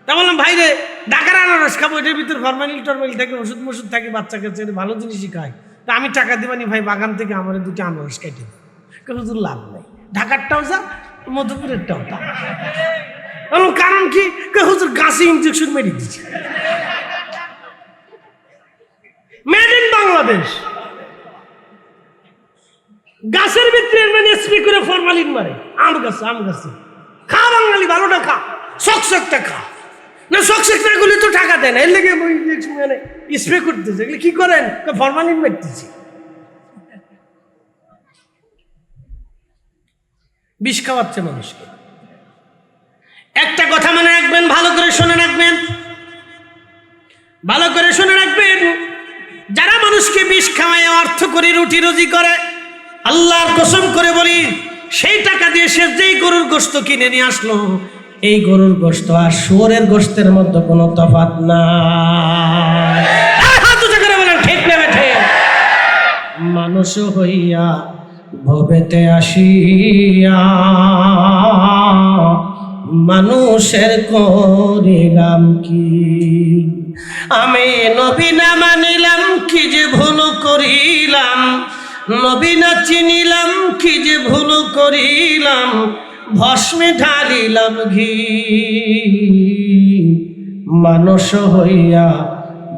তা বললাম ভাই রে, ঢাকার আনারস খাবো, এটার ভিতরে ফরমালিন টরমালিন থাকে, ওষুধ মশুদ থাকে, বাচ্চা কাছে ভালো জিনিসই খায়। তা আমি টাকা দিবানি ভাই, বাগান থেকে আমার 2টি আনারস কেটে দিই। হুজুর লাভ নাই, ঢাকারটাও যা, মধুপুরেরটাও তা। কারণ কি? হুজুর গাছে ইনজেকশন মেরে দিচ্ছে। মেড ইন বাংলাদেশ, গাছের ভিতরে মানে স্প্রে করে ফরমালিন মারে। আম গাছে খা বাঙালি, ভালোটা খা, শকশকটা খা না। শকশকটা গুলি তো টাকা দেয় না, এর লেগে স্প্রে করতেছে। এগুলো কি করেন? ফরমালিন মারতেছি, বিষ খাওয়াচ্ছে মানুষকে। একটা কথা মনে রাখবেন, ভালো করে শুনে রাখবেন, ভালো করে শুনে রাখবেন। যারা মানুষকে বিষ খাওয়ায় অর্থ করে রুটি রুজি করে, আল্লাহর কসম করে বলি, সেই টাকা দিয়ে সে যেই গরুর গোশত কিনে নিয়ে আসলো, এই গরুর গোশত আর শুয়োরের গোশতের মধ্যে কোনো তফাৎ নাই। ঠিক না বেঠে? মানুষ হইয়া ভবেতে আসিয়া মানুষের করিলাম কি? আমি নবী না মানিলাম, কি যে ভুল করিলাম। নবী না চিনিলাম, কি যে ভুল করিলাম। ভস্মে ঢালিলাম ঘি, মানুষ হইয়া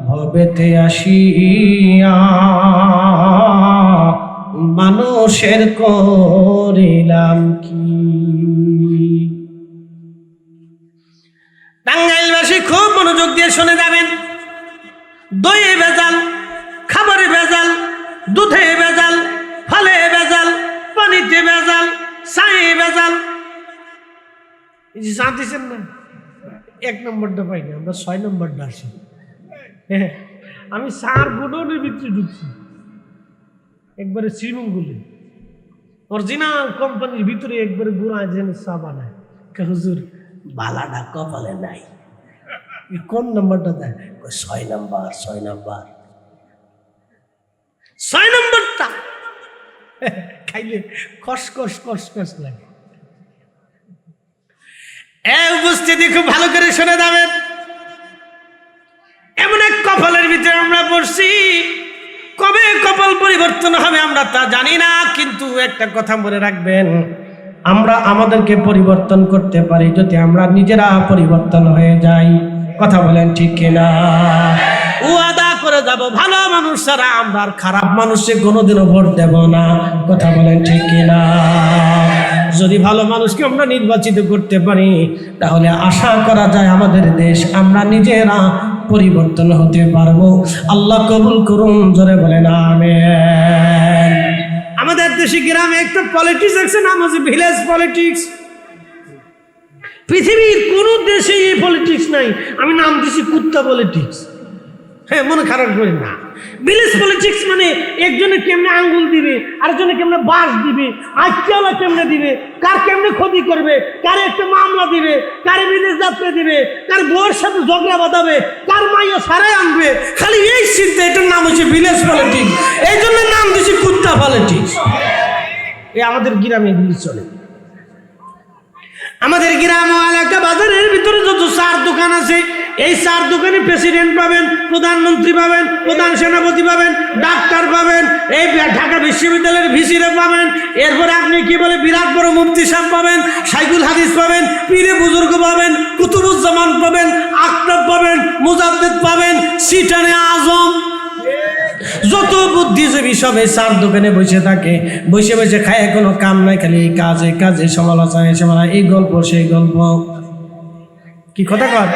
ভবেতে আসিয়া মানুষের করিলাম কি? টাঙ্গাইলবাসী খুব মনোযোগ দিয়ে শুনে যাবেন। দইয়ে ভেজাল, খাবারে ভেজাল, দুধে ভেজাল, ফলে ভেজাল, পানিতে ভেজাল, চায়ে ভেজাল। এই যে চা দিচ্ছেন না, 1 নম্বরটা পাইনি, আমরা 6 নম্বরটা আসি। আমি চার গোডনের ভিতরে ঢুকছি, একবারে শ্রীমঙ্গলে অরিজিনাল কোম্পানির ভিতরে একবারে গুড়া যেন চা বানায়। হুজুর বালাটা কপালে নাই। কোন নম্বরটা দেয়? 6 নম্বর, 6 নম্বর, 6 নম্বরটা খাইলে খসখস খসখস লাগে। উপস্থিতি খুব ভালো করে শুনে যাবেন। এমন এক কপালের ভিতরে আমরা পড়ছি, কবে কপাল পরিবর্তন হবে আমরা তা জানি না, কিন্তু একটা কথা মনে রাখবেন, আমরা আমাদেরকে পরিবর্তন করতে পারি যদি আমরা নিজেরা পরিবর্তন হয়ে যাই। কথা বলেন ঠিক কিনা? ওয়াদা করে যাব, ভালো মানুষ ছাড়া আমরা আর খারাপ মানুষকে কোনোদিনও ভোট দেব না। কথা বলেন ঠিক কিনা? যদি ভালো মানুষকে আমরা নির্বাচিত করতে পারি, তাহলে আশা করা যায় আমাদের দেশ আমরা নিজেরা পরিবর্তন হতে পারবো। আল্লাহ কবুল করুন, জোরে বলেন আমিন। আমাদের দেশে গ্রামে একটা পলিটিক্স আছে, নাম হচ্ছে ভিলেজ পলিটিক্স। পৃথিবীর কোন দেশে এই পলিটিক্স নাই। আমি নাম দিছি কুত্তা পলিটিক্স। হ্যাঁ, মনে খারাপ করেন না। ভিলেজ পলিটিক্স মানে একজনে কেমনে আঙ্গুল দিবে, আরেকজনে কেমনে বাস দিবে, আজকেওয়ালা কেমনে দিবে, কার কেমনে ক্ষতি করবে, কার একটা মামলা দিবে, কার বিদেশ যাত্রা দিবে, কার বউয়ের সাথে ঝগড়া বাঁধাবে, কার মাইয়া সারাই আনবে, খালি এই চিন্তা। এটার নাম হচ্ছে ভিলেজ পলিটিক্স। এই জন্য নাম দিচ্ছে কুত্তা পলিটিক্স। এই আমাদের গ্রামে এগুলি চলে। আমাদের গ্রাম ও এলাকা বাজারের ভিতরে যত চার দোকান আছে, এই চার দোকানে প্রেসিডেন্ট পাবেন, প্রধানমন্ত্রী পাবেন, প্রধান সেনাপতি পাবেন, ডাক্তার পাবেন, এই ঢাকা বিশ্ববিদ্যালয়ের ভিসিরে পাবেন, এরপরে আপনি কি বলে বিরাট বড় মুফতি সাহেব পাবেন, শাইখুল হাদিস পাবেন, পীরে বুজুর্গ পাবেন, কুতুবুজ্জামান পাবেন, আক্তাব পাবেন, মুজাদ্দিদ পাবেন, সিটানে আজম, যত বুদ্ধিজীবী সব এই চার দোকানে বসে থাকে। বসে বসে খায়, কোনো কাম নাই, খালি এই কাজে কাজে সমালোচনা, এই গল্প সেই গল্প। কি কথা কর?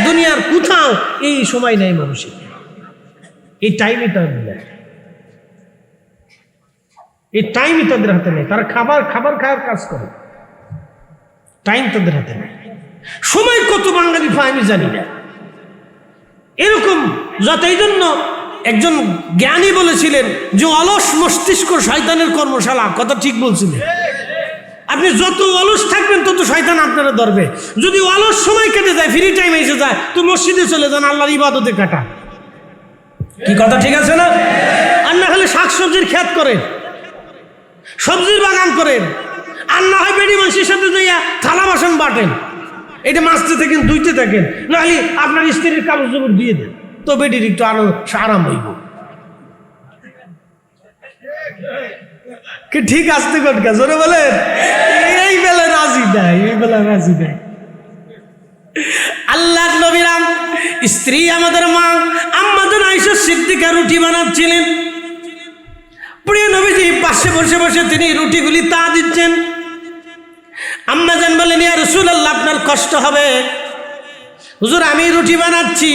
দুনিয়ার কোথাও এই সময় নাই মানুষের, এই টাইমই তাদের নেই, এই টাইমই তাদের হাতে নেই। তারা খাবার খাওয়ার কাজ করে, টাইম তাদের হাতে নেই। সময় কত বাঙালি পায় আমি জানি না, এরকম যত। এই জন্য একজন জ্ঞানী বলেছিলেন যে অলস মস্তিষ্ক শয়তানের কর্মশালা। কথা ঠিক বলছিলেন। আপনি যত অলস থাকবেন তত শয়তান আপনারা ধরবে। যদি অলস সময় কেটে যায়, ফ্রি টাইম এসে যায়, তো মসজিদে চলে যান, আল্লাহর ইবাদতে কাটা। কি কথা ঠিক আছে না? আর না হলে শাকসবজির ক্ষেত করেন, সবজির বাগান করেন, আর না হয় বেডি মানুষের সাথে যাইয়া থালা বাসন বাটেন। এটা মাছতে থাকেন, ধুইতে থাকেন, নাহলে আপনার স্ত্রীর কাগজ জবর দিয়ে দেন, তো বেডির একটু আরো আরাম হইব। কি ঠিক আসতে কটকা জোরে বলেন? এই বেলা রাজি নাই, এই বেলা রাজি নাই। আল্লাহর নবীরাম স্ত্রী আমাদের মা আম্মাজান আয়েশা সিদ্দিকা রুটি বানাচ্ছিলেন। প্রিয় নবীজি পাশে বসে বসে তিনি রুটিগুলি তা দিচ্ছেন। আম্মাজান বলেন, ইয়া রাসূলুল্লাহ, আপনার কষ্ট হবে। হুজুর, আমি রুটি বানাচ্ছি।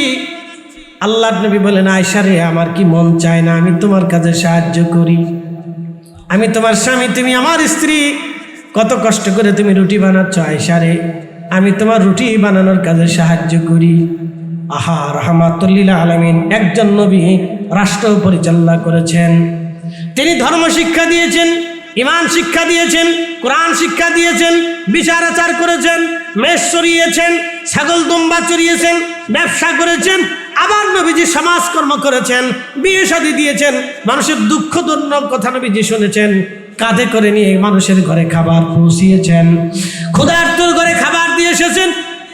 আল্লাহর নবী বলেন, আয়েশা রে, আমার কি মন চায় না আমি তোমার কাজে সাহায্য করি? আমি তোমার স্বামী, তুমি আমার স্ত্রী, কত কষ্ট করে তুমি রুটি বানাচ্ছ। আয়েশা রে, আমি তোমার রুটি বানানোর কাজে সাহায্য করি। আহা, রাহমাতুল লিল আলামিন একজন নবী রাষ্ট্র পরিচালনা করেছেন। তিনি ধর্ম শিক্ষা দিয়েছেন, ইমান শিক্ষা দিয়েছেন, কোরআন শিক্ষা দিয়েছেন, বিচার আচার করেছেন, মেষ চড়িয়েছেন, ছাগল দুম্বা চড়িয়েছেন, ব্যবসা করেছেন, আবার নবীজি সমাজকর্ম করেছেন, বিয়ে শাদী দিয়েছেন, মানুষের দুঃখ দুর্ন কথা নবীজি শুনেছেন, কাঁধে করে নিয়ে মানুষের ঘরে খাবার পৌঁছিয়েছেন, ক্ষুধার্তর ঘরে খাবার দিয়ে এসেছেন,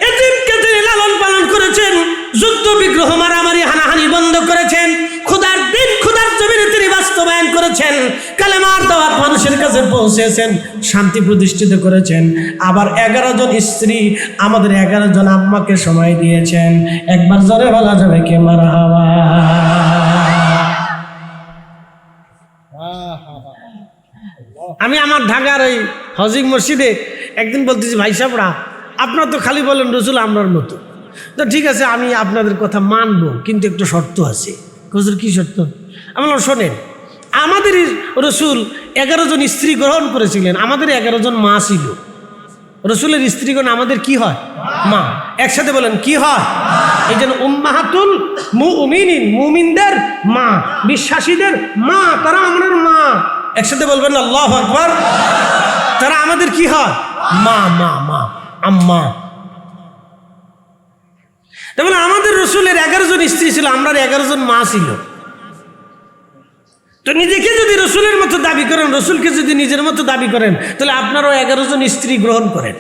এতিমকে তিনি লালন পালন করেছেন, যুদ্ধ বিগ্রহ মারামারি হানাহানি বন্ধ করেছেন, ক্ষুধার দিন ক্ষুধার জমিনে তিনি বাস্তবায়ন করেছেন, কালেমার দাওয়াত মানুষের কাছে পৌঁছেছেন, শান্তি প্রতিষ্ঠিত করেছেন। আবার 11 জন স্ত্রী, আমাদের 11 জন আম্মাকে সময় দিয়েছেন। একবার জোরে বলা যাবে কে মারহাবা? আমি আমার ঢাকার ওই হজিং মসজিদে একদিন বলতেছি, ভাই সাহেবরা, আপনারা তো খালি বলেন রসুল আমরার মতো, তো ঠিক আছে আমি আপনাদের কথা মানবো, কিন্তু একটু শর্ত আছে। হুজুর কি শর্ত? আমি বললাম, শোনেন, আমাদের রসুল 11 জন স্ত্রী গ্রহণ করেছিলেন, আমাদের 11 জন মা ছিল। রসুলের স্ত্রীগণ আমাদের কি হয়? মা। একসাথে বলেন কি হয়? এই জন্য উম্মাহাতুল মুমিনিন, মুমিনদের মা, বিশ্বাসীদের মা, তারা আমাদের মা। একসাথে বলবেন আল্লাহু আকবার। তারা আমাদের কি হয়? মা, মা, মা, আম্মা। তাহলে আমাদের রসুলের 11 জন স্ত্রী ছিল, আমরা 11 জন মা ছিল। তো নিজেকে যদি রসুলের মতো দাবি করেন, রসুলকে যদি নিজের মতো দাবি করেন, তাহলে আপনারও 11 জন স্ত্রী গ্রহণ করেন,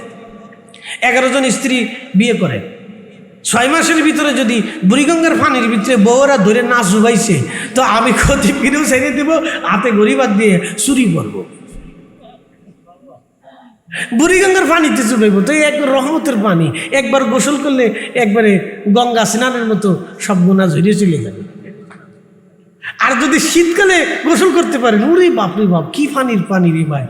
11 জন স্ত্রী বিয়ে করেন। 6 মাসের ভিতরে যদি বুড়িগঙ্গার পানির ভিতরে বউরা ধরে না জুবাইছে, তো আমি ক্ষতি ফিরেও ছেড়ে দেব, হাতে গরিবাদ দিয়ে চুরি করবো। বুড়িগঙ্গার পানিতে চুবাইব, তো এক রহমতের পানি, একবার গোসল করলে একবারে গঙ্গা স্নানের মতো সব গুনাহ ঝরিয়ে চলে যাবে। আর যদি শীতকালে গোসল করতে পারেন, ওরে বাপরে বাপ, কি পানির পানি রে ভাই,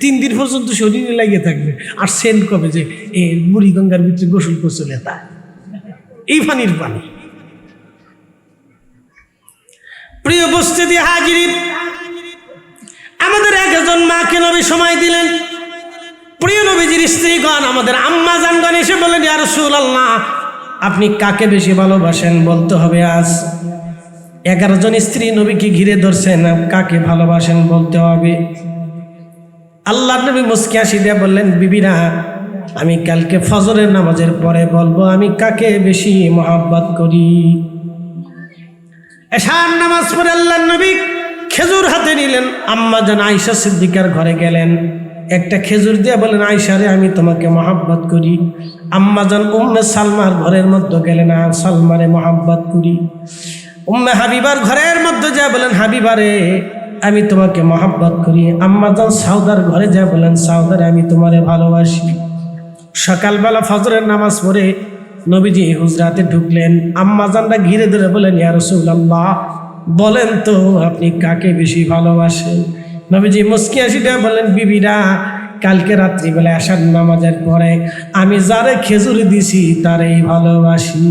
3 দিন পর্যন্ত শরীরে লাগিয়ে থাকবে। আর সেন্ট কবে যে এ বুড়িগঙ্গার ভিতরে গোসল করছে তা, এই পানির পানি। প্রিয় উপস্থিতি হাজির, আমাদের 11 জন মাকে নবী সময় দিলেন। প্রিয় নবীজির স্ত্রীগণ, আমাদের আম্মা জানগণ এসে বলেন, ইয়া রাসূলুল্লাহ, আপনি কাকে বেশি ভালোবাসেন বলতে হবে। আজ 11 জন স্ত্রী নবীকে ঘিরে ধরছেন, কাকে ভালোবাসেন বলতে হবে। আল্লাহ নবী মুস্কি হাসি দিয়ে বললেন, বিবিরা আমি কালকে ফজরের নামাজের পরে বলবো আমি কাকে বেশি মহব্বত করি। এশার নামাজ পড়ে আল্লাহ নবী খেজুর হাতে নিলেন, আম্মা জান আয়েশা সিদ্দিকার ঘরে গেলেন, একটা খেজুর দিয়ে বলেন, আয়েশা রে আমি তোমাকে মহব্বত করি। আম্মা জান উম্মে সালমার ঘরের মধ্যে গেলেন, সালমারে মহব্বত করি। উম্মে হাবিবার ঘরের মধ্যে যা বলেন, হাবিবারে আমি তোমাকে মহব্বত করি। আম্মা জান সাউদার ঘরে যা বলেন, সাউদারে আমি তোমারে ভালোবাসি। সকালবেলা ফজরের নামাজ পড়ে নবীজি হুজরাতে ঢুকলেন, আম্মা জানরা ঘিরে ধরে বলেন, ইয়া রাসূলুল্লাহ বলেন তো আপনি কাকে বেশি ভালোবাসেন। নবীজি মুস্কি হাসি দিয়ে বলেন, বিবিরা কালকে রাত্রিবেলা আশার নামাজের পরে আমি যারে খেজুর দিছি তারই ভালোবাসি।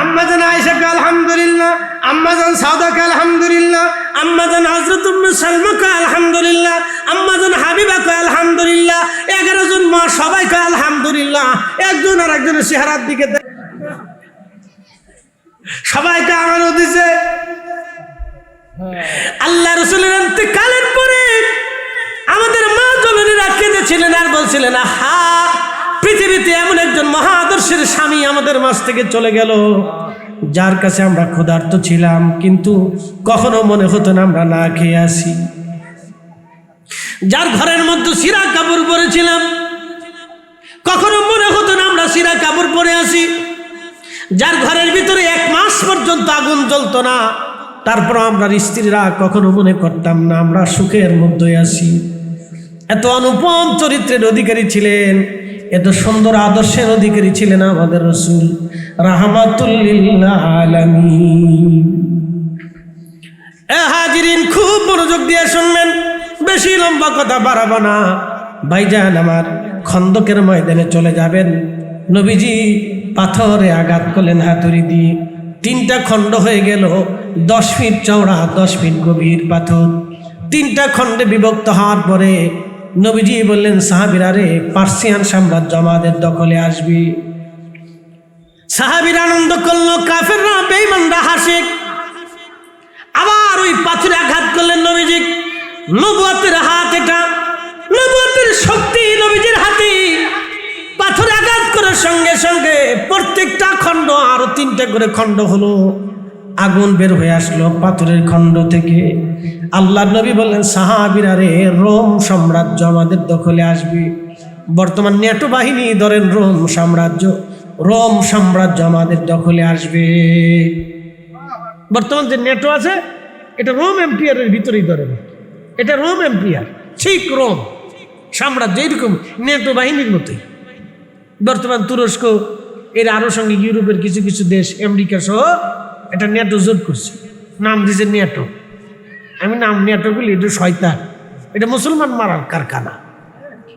আম্মা জান আয়েশাকে আলহামদুলিল্লাহ, আম্মা জান সাউদাকে আলহামদুলিল্লাহ, আম্মা জান হযরত উম্মে সালমাকে আলহামদুলিল্লাহ, আম্মা জান হাবিবাকে আলহামদুলিল্লাহ, 11 জন মা সবাইকে আলহামদুলিল্লাহ। একজন আর একজনের চেহারার দিকে সবাইকে আমারও দিছে। আল্লাহ রাসূলের ইন্তেকালের পরে আমাদের মা জননীরা কেঁদেছিলেন আর বলছিলেন, আহা পৃথিবীতে এমন একজন মহা আদর্শের স্বামী আমাদের মাঝ থেকে চলে গেল, যার কাছে আমরা ক্ষুধার্ত ছিলাম কিন্তু কখনো মনে হতো না আমরা না খেয়ে আসি, যার ঘরের মধ্যে সিরা কাপড় পরেছিলাম কখনো মনে হতো না আমরা সিরা কাপড় পরে আসি, যার ঘরের ভিতরে 1 মাস পর্যন্ত আগুন জ্বলতো না, তারপর আমরা স্ত্রীরা কখনো মনে করতাম না আমরা সুখের মধ্যে আছি। এত অনুপম চরিত্রের অধিকারী ছিলেন, এত সুন্দর আদর্শের অধিকারী ছিলেন আমাদের রাসূল রাহমাতুল লিল আলামিন। হাজিরিন খুব মনোযোগ দিয়ে শুনবেন, বেশি লম্বা কথা বাড়াবো না। ভাইজান আমার খন্দকের ময়দানে চলে যাবেন, নবীজি পাথরে আঘাত করলেন হাতুড়ি দিয়ে, 3টা খণ্ড হয়ে গেল, 10 ফিট চওড়া 10 ফিট গভীর পাথর। 3টা খণ্ডে বিভক্ত হওয়ার পরে নবীজি বললেন, সাহাবীরা রে পার্সিয়ান সাম্রাজ্য আমাদের দখলে আসবে। সাহাবীরা আনন্দ করলো, কাফেররা বেঈমানরা হাসে। আবার ওই পাথরে আঘাত করলেন নবীজি। নবুয়তের হাত এটা, নবুয়তের শক্তি নবীজির হাতে। পাথরে আঘাত করার সঙ্গে সঙ্গে প্রত্যেকটা খণ্ড আরো 3টা করে খণ্ড হলো, আগুন বের হয়ে আসলো পাথরের খণ্ড থেকে। আল্লাহ নবী বললেন, সাহাবীরা রে রোম সাম্রাজ্য আমাদের দখলে আসবে। বর্তমান নেটো বাহিনী ধরেন রোম সাম্রাজ্য আমাদের দখলে আসবে। বর্তমান যে নেটো আছে এটা রোম এম্পিয়ারের ভিতরেই ধরেন, এটা রোম এম্পিয়ার, ঠিক রোম সাম্রাজ্য এইরকম নেটো বাহিনীর মতোই। বর্তমান তুরস্ক এর আরো সঙ্গে ইউরোপের কিছু কিছু দেশ আমেরিকা সহ এটা নেটো জোট করছে, নাম দিয়েছে নেটো। আমি নাম নেটো বলি, এটা শয়তান, এটা মুসলমান মারার কারখানা।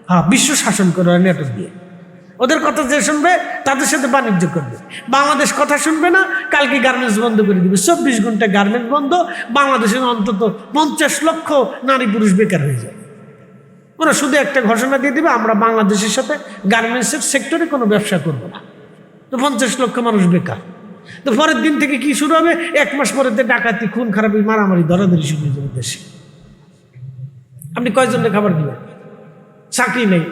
হ্যাঁ, বিশ্ব শাসন করে নেটো দিয়ে। ওদের কথা যে শুনবে তাদের সাথে বাণিজ্য করবে। বাংলাদেশ কথা শুনবে না, কালকে গার্মেন্টস বন্ধ করে দিবে। 24 ঘন্টা গার্মেন্টস বন্ধ, বাংলাদেশের অন্তত 50 লক্ষ নারী পুরুষ বেকার হয়ে যায়। ওরা শুধু একটা ঘোষণা দিয়ে দিবে, আমরা বাংলাদেশের সাথে গার্মেন্টসের সেক্টরে কোনো ব্যবসা করবো না। তো 50 লক্ষ মানুষ বেকার। তো পরের দিন থেকে কি শুরু হবে? 1 মাস পরে ডাকাতি, খুন খারাপি, মারামারি, ধরাধরি শুরু হয়ে যাবে দেশে। আপনি কয়জনের খাবার দিবেন? চাকরি নেই,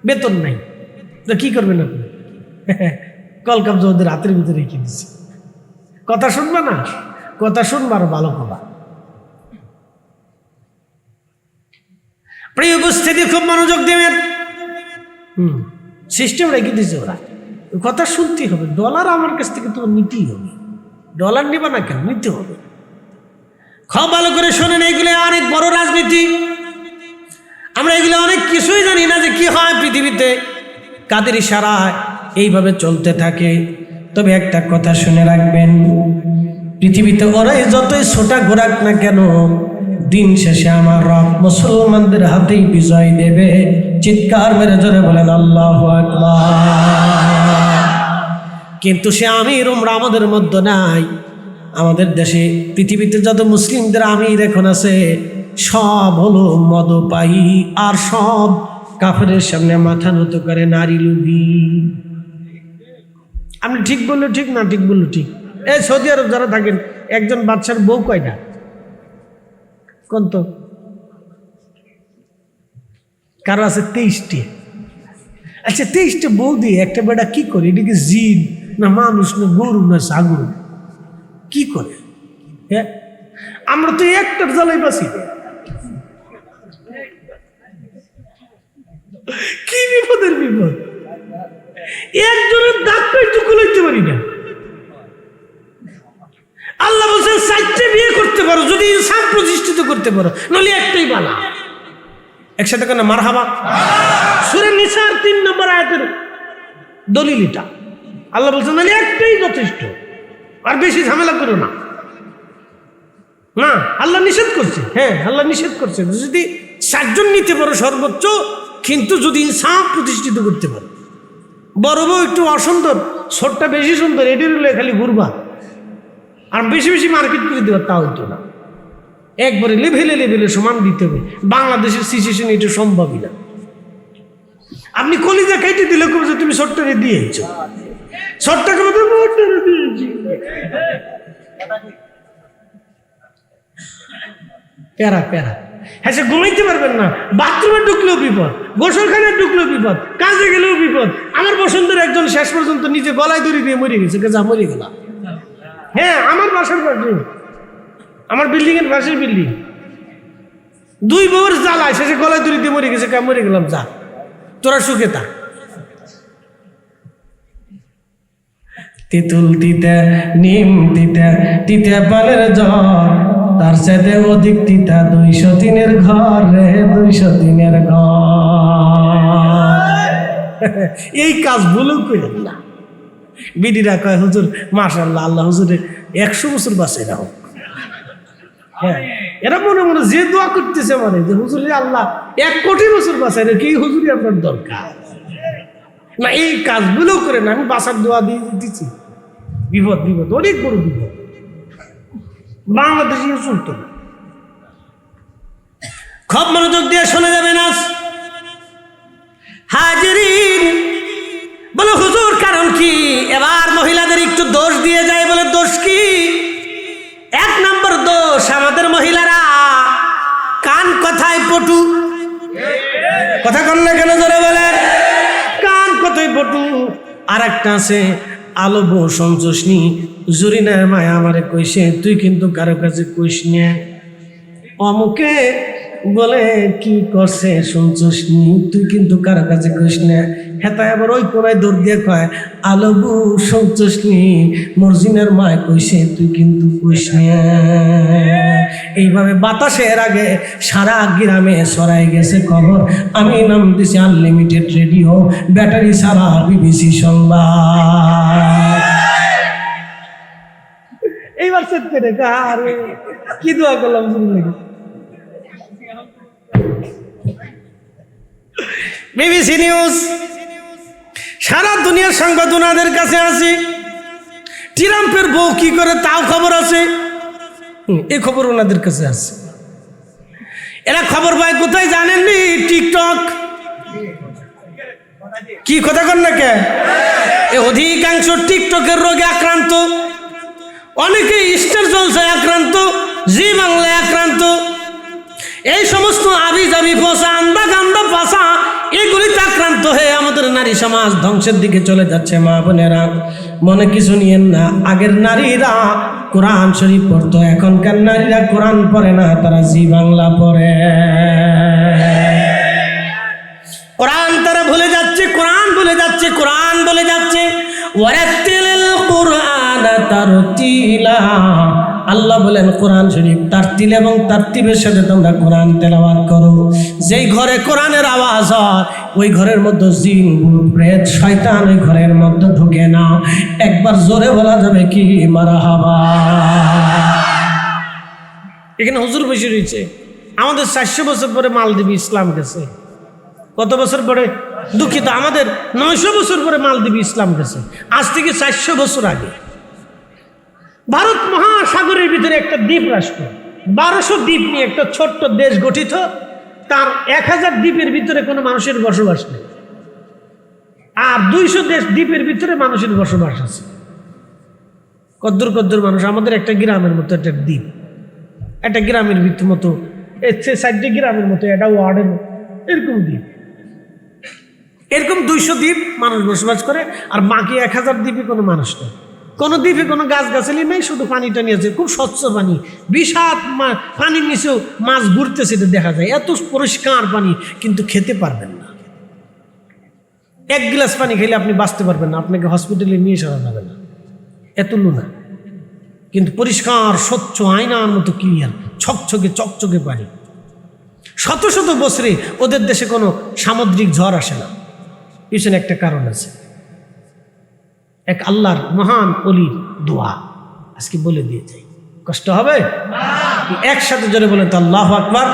বেতন নেই, তো কি করবেন আপনি? কলকাতা ওদের হাতের ভিতরে রেখে দিচ্ছে। কথা শুনবে না, কথা শুনবে আরো ভালো কথা। প্রিয় উপস্থিতি, খুব মনোযোগ দেবেন। সিস্টেম রেখে দিচ্ছে ওরা, কথা শুনতেই হবে। ডলার আমার কাছ থেকে তো নিতেই হবে, ডলার নেবা না কেন, নিতে হবে। খুব ভালো করে শোনেন, এইগুলো অনেক বড় রাজনীতি। আমরা এগুলো অনেক কিছুই জানি না যে কি হয় পৃথিবীতে, কাদের ইশারায় এইভাবে চলতে থাকে। তবে একটা কথা শুনে রাখবেন, পৃথিবীতে ওরাই যতই ছোটা ঘোরাক না কেন, দিন শেষে আমার রব মুসলমানদের হাতেই বিজয় দেবে। চিৎকার মেরে জোরে বলেন আল্লাহু আকবার। কিন্তু সে আমির উমরা আমাদের মধ্যে নাই। আমাদের দেশে পৃথিবীতে যত মুসলিমদের আমির এখন আছে সব হলো মদপায়ী, আর সব কাফেরের সামনে মাথা নত করে নারী লুবি। আপনি ঠিক বললে ঠিক, না ঠিক বললে ঠিক। এই সৌদি আরব যারা থাকেন, একজন বাদশার বউ কয়টা কোন তো? কারো আছে 23টি। আচ্ছা 23টা বউ দিয়ে একটা বেটা কি করে? এটাকে জিন না মানুষ না গরু না ছাগল কি করে? হ্যাঁ, আমরা তো একটার জ্বালাই বাঁচি। কি বিপদের বিপদ! একজনের ডাক্তার টুকু লইতে পারি না। আল্লাহ বলছেন 4টে বিয়ে করতে পারো যদি ইনসাফ প্রতিষ্ঠিত করতে পারো, নইলে একটাই বালা। একসাথে কেন মারহাবা। সূরা নিসার 3 নম্বর আয়াতের দলিল এটা। আল্লাহ বলছেন নইলে একটাই যথেষ্ট, আর বেশি ঝামেলা করো না। না, আল্লাহ নিষেধ করছে। হ্যাঁ, আল্লাহ নিষেধ করছে যদি 4 জন নিতে পারো সর্বোচ্চ, কিন্তু যদি ইনসাফ প্রতিষ্ঠিত করতে পারো। বড় বউ একটু অসুন্দর, ছোটটা বেশি সুন্দর, এটির হলে খালি ঘুরবা আর বেশি বেশি মার্কেট করে দেওয়া, তা হইতো না। একবারে লেভেলে লেভেলে সমান দিতে হবে। বাংলাদেশের সিচুয়েশন এটা সম্ভবই না। আপনি কলিজা খাইতে দিলে কবে যে তুমি ছোট্টরে দিয়েছ, ছোট্টকে দিয়েছি, প্যারা প্যারা। হ্যাঁ, সে ঘুমাইতে পারবেন না, বাথরুমে ঢুকলেও বিপদ, গোসলখানায় ঢুকলেও বিপদ, কাজে গেলেও বিপদ। আমার বসন্তের একজন শেষ পর্যন্ত নিজে গলায় দড়ি দিয়ে মরে গেছে, যা মরে গেলাম। হ্যাঁ, আমার বাসার পাশে, আমার বিল্ডিং এর পাশের বিল্ডিং, 2 বউর জ্বালায় শেষে গলায় দড়ি দিয়ে মরে গেছে, মরে গেলাম। যা তোরা সুখে থাক। তেঁতুল তিতে নিম তিতে তিতে পালের জ্বর, তার সাথে অধিক তিতা 203-এর ঘর রে, 203-এর ঘর। এই কাজ ভুলও করেন না। বিডিরা কয় হুজুর মাশাআল্লাহ, আল্লাহ হুজুরের 100 বছর বাঁচে না হোক। হ্যাঁ, এরা মনে মনে যে দোয়া করতেছে মানে যে হুজুর আল্লাহ 1 কোটি বছর বাঁচায় রে, কি হুজুরি আপনার দরকার না। এই কাজগুলো করে না, আমি বাঁচার দোয়া দিয়ে দিতেছি। বিপদ বিপদ, অনেক বড় বিপদ। বাংলাদেশে চলতো না। খুব মনোযোগ দিয়ে শোনা যাবে না হাজিরিন। বলে হুজুর কারণ কি? এবার মহিলাদের একটু দোষ দিয়ে যায়। বলে দোষ কি? 1 নম্বর দোষ, আমাদের মহিলারা কান কথায় পটু। কথা কন না কেন জোরে বলেন? কান কথায় পটু। আর একটা আছে আলো বউ সন্তোষনি। জুরিনার মায়া আমারে কইছে তুই কিন্তু কারো কাছে কইস না। অমুকে বলে কি করছে শুনছসনি, তুই কিন্তু কারো কাছে কইস না। হেতায় আবার ওই কোনায় দৌড় দিয়ে কয় আলো বউ সন্তোষনি, মর্জিনার মায় কইছে তুই কিন্তু কইস না। এইভাবে বাতাসের আগে সারা গ্রামে ছড়াই গেছে খবর। আমি নাম দিছি আনলিমিটেড রেডিও, ব্যাটারি ছাড়া বিবিসি সংবাদ। এইবার সেট করে আরে কি দোয়া করলাম বিবিসি নিউজ, সারা দুনিয়ার সংবাদ ওনাদের কাছে আছে। ট্রাম্পের বউ কি করে তাও খবর আছে, এই খবর ওনাদের কাছে আছে। এরা খবর পায় কোথায় জানেননি? টিকটক। কি কথা কন না কে? অধিকাংশ টিকটকের রোগে আক্রান্ত, অনেকে স্টার জলসায় আক্রান্ত, জি বাংলায় আক্রান্ত। এই সমস্ত আবি জাবি পোষা আন্দা গান্দা পাশা এগুলিতে আক্রান্ত হয়ে আমাদের নারী সমাজ ধ্বংসের দিকে চলে যাচ্ছে। মা বোনেরা মনে কিছু নিয়েন না। আগের নারীরা কোরআন শরীফ পড়তো, এখনকার নারীরা কোরআন পড়ে না, তারা জি বাংলা পড়ে। কোরআন তারা ভুলে যাচ্ছে, কোরআন ভুলে যাচ্ছে, কোরআন বলে যাচ্ছে ওয়ারাতিলিল কুরআন তারতিলা। আল্লাহ বলেন কোরআন শরীফ তারতিল এবং তারতিবের সাথে তোমরা কোরআন তেলাওয়াত করো। যেই ঘরে কোরআনের আওয়াজ হয় ওই ঘরের মধ্যে জিন ভূত প্রেত শয়তান ওই ঘরের মধ্যে ঢুকে না। একবার জোরে বলা যাবে কি মারহাবা। এখানে হুজুর বসে রয়েছে, আমাদের 400 বছর পরে মালদ্বীপ ইসলাম গেছে। কত বছর পরে? দুঃখিত, আমাদের 900 বছর পরে মালদ্বীপ ইসলাম গেছে। আজ থেকে 400 বছর আগে ভারত মহাসাগরের ভিতরে একটা দ্বীপ রাষ্ট্র, 1200 দ্বীপ নিয়ে একটা ছোট্ট দেশ গঠিত। তার 1000 দ্বীপের ভিতরে কোনো মানুষের বসবাস নেই। আর 200 দ্বীপের ভিতরে মানুষের বসবাস আছে। কদ্দুর কদ্দুর মানুষ, আমাদের একটা গ্রামের মতো একটা দ্বীপ, একটা গ্রামের ভিতর মতো, এর 4টি গ্রামের মতো, একটা ওয়ার্ডের মতো, এরকম দ্বীপ। এরকম 200 দ্বীপ মানুষ বসবাস করে, আর বাকি 1000 দ্বীপে কোনো মানুষ নেই। কোনো দ্বীপে কোনো গাছগাছালি নেই, শুধু পানি টানি আছে, খুব স্বচ্ছ পানি, বিষাদ পানির নিচেও মাছ ঘুরতেছে, এটা দেখা যায়, এত পরিষ্কার পানি, কিন্তু খেতে পারবেন না। 1 গ্লাস পানি খেলে আপনি বাঁচতে পারবেন না, আপনাকে হসপিটালে নিয়ে সারা যাবে না, এত লুনা, কিন্তু পরিষ্কার স্বচ্ছ আয়নার মতো ক্লিয়ার, ছকছকে চকচকে পানি। শত শত বছরে ওদের দেশে কোনো সামুদ্রিক ঝড় আসে না, পিছনে একটা কারণ আছে, এক আল্লাহর মহান অলির দোয়া। আজকে বলে দিয়ে যাই, কষ্ট হবে? একসাথে জোরে বলেন তো আল্লাহু আকবার।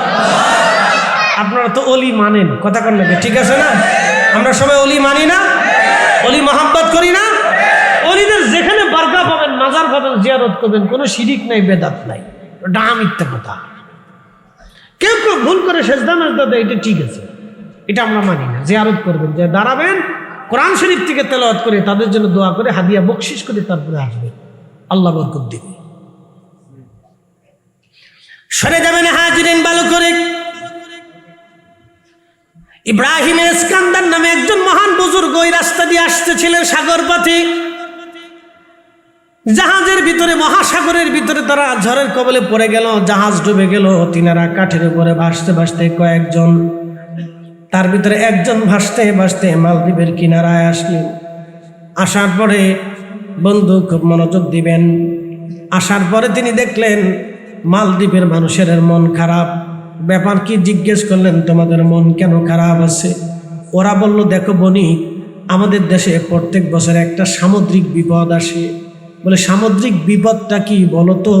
আপনারা তো অলি মানেন, কথা কর লাগে, ঠিক আছে না? আমরা সবাই অলি মানি না? অলি মহাব্বত করি না? অলিদের যেখানে বারকা পাবেন, মাজার পাবেন, জিয়ারত করবেন, কোনো শিরিক নাই, বেদাত নাই, ডাহা মিথ্যা কথা। কেউ কেউ ভুল করে সেজদা মেজদা দেয়, এটা ঠিক আছে, এটা আমরা মানি না। জিয়ারত করবেন, যে দাঁড়াবেন, কোরআন শরীফ থেকে তেলাওয়াত করে তাদের জন্য দোয়া করে হাদিয়া বকশিশ করে তারপরে আসবে, আল্লাহ বরকত দিবে। সরে যাবেন হাজিরিন ভালো করে। ইব্রাহিম ইস্কান্দার নামে একজন মহান বুজুর্গ ওই রাস্তা দিয়ে আসতেছিলেন সাগর পথে। জাহাজের ভিতরে, মহাসাগরের ভিতরে তারা ঝড়ের কবলে পড়ে গেল, জাহাজ ডুবে গেল। তিনারা কাঠের উপরে ভাসতে ভাসতে কয়েকজন, তার ভিতরে একজন ভাসতে ভাসতে মালদ্বীপের কিনারায় আসলেন। আসার পরে, বন্ধু খুব মনোযোগ দিবেন, আসার পরে তিনি দেখলেন মালদ্বীপের মানুষের মন খারাপ। ব্যাপার কি জিজ্ঞেস করলেন, তোমাদের মন কেন খারাপ আছে? ওরা বলল, দেখো বণিক, আমাদের দেশে প্রত্যেক বছর একটা সামুদ্রিক বিপদ আসে। বলে, সামুদ্রিক বিপদটা কি বলো তো?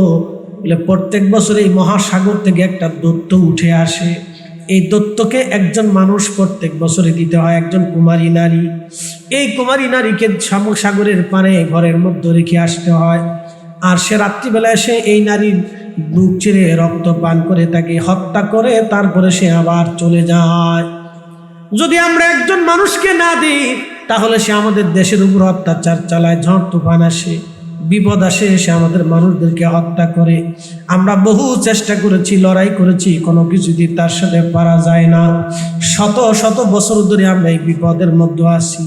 বলে, প্রত্যেক বছর এই মহাসাগর থেকে একটা দৈত্য উঠে আসে। এই দৈত্যকে একজন মানুষ প্রত্যেক বছরে দিতে হয়, একজন কুমারী নারী। এই কুমারী নারীকে সাগরের পারে ঘরের মধ্যে রেখে আসতে হয়, আর সে রাত্রিবেলা এসে এই নারীর বুক চিরে রক্ত পান করে তাকে হত্যা করে তারপরে সে আবার চলে যায়। যদি আমরা একজন মানুষকে না দিই, তাহলে সে আমাদের দেশের উপর অত্যাচার চালায়, ঝড় তুফান আসে, বিপদ আসে, সে আমাদের মানুষদেরকে হত্যা করে। আমরা বহু চেষ্টা করেছি, লড়াই করেছি, কোনো কিছুতে তার সাথে পারা যায় না। শত শত বছর ধরে আমরা এই বিপদের মধ্যে আছি।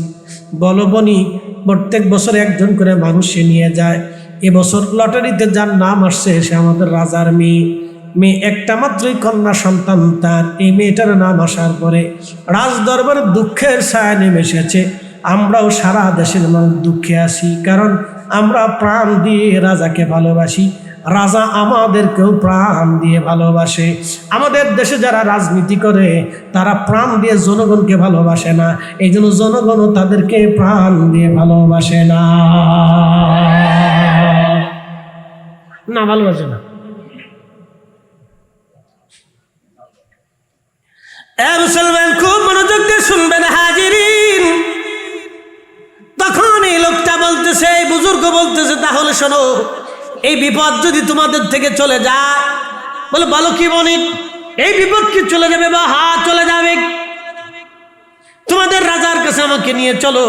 বলো বণিক, প্রত্যেক বছর একজন করে মানুষ সে নিয়ে যায়। এবছর লটারিতে যার নাম আসছে, সে আমাদের রাজার মেয়ে, একটা মাত্রই কন্যা সন্তান তার। এই মেয়েটার নাম আসার পরে রাজ দরবারে দুঃখের ছায়া নেমে এসেছে। আমরাও সারা দেশের মানুষ দুঃখে আছি, কারণ আমরা প্রাণ দিয়ে রাজাকে ভালোবাসি, রাজা আমাদেরকেও প্রাণ দিয়ে ভালোবাসে। আমাদের দেশে যারা রাজনীতি করে, তারা প্রাণ দিয়ে জনগণকে ভালোবাসে না, এই জন্য জনগণও তাদেরকে প্রাণ দিয়ে ভালোবাসে না, ভালোবাসে না। মুসলমান খুব মনোযোগ দিয়ে শুনবেন হাজিরিন। তখন এই লোকটা বলতেছে, এই বুজুর্গ বলতেছে, তাহলে শোনো, এই বিপদ যদি তোমাদের থেকে চলে যায়। বলে, বলো কি বণিক, এই বিপদ কি চলে যাবে? বা হ্যাঁ, চলে যাবে। তোমাদের রাজার কাছে আমাকে নিয়ে চলো।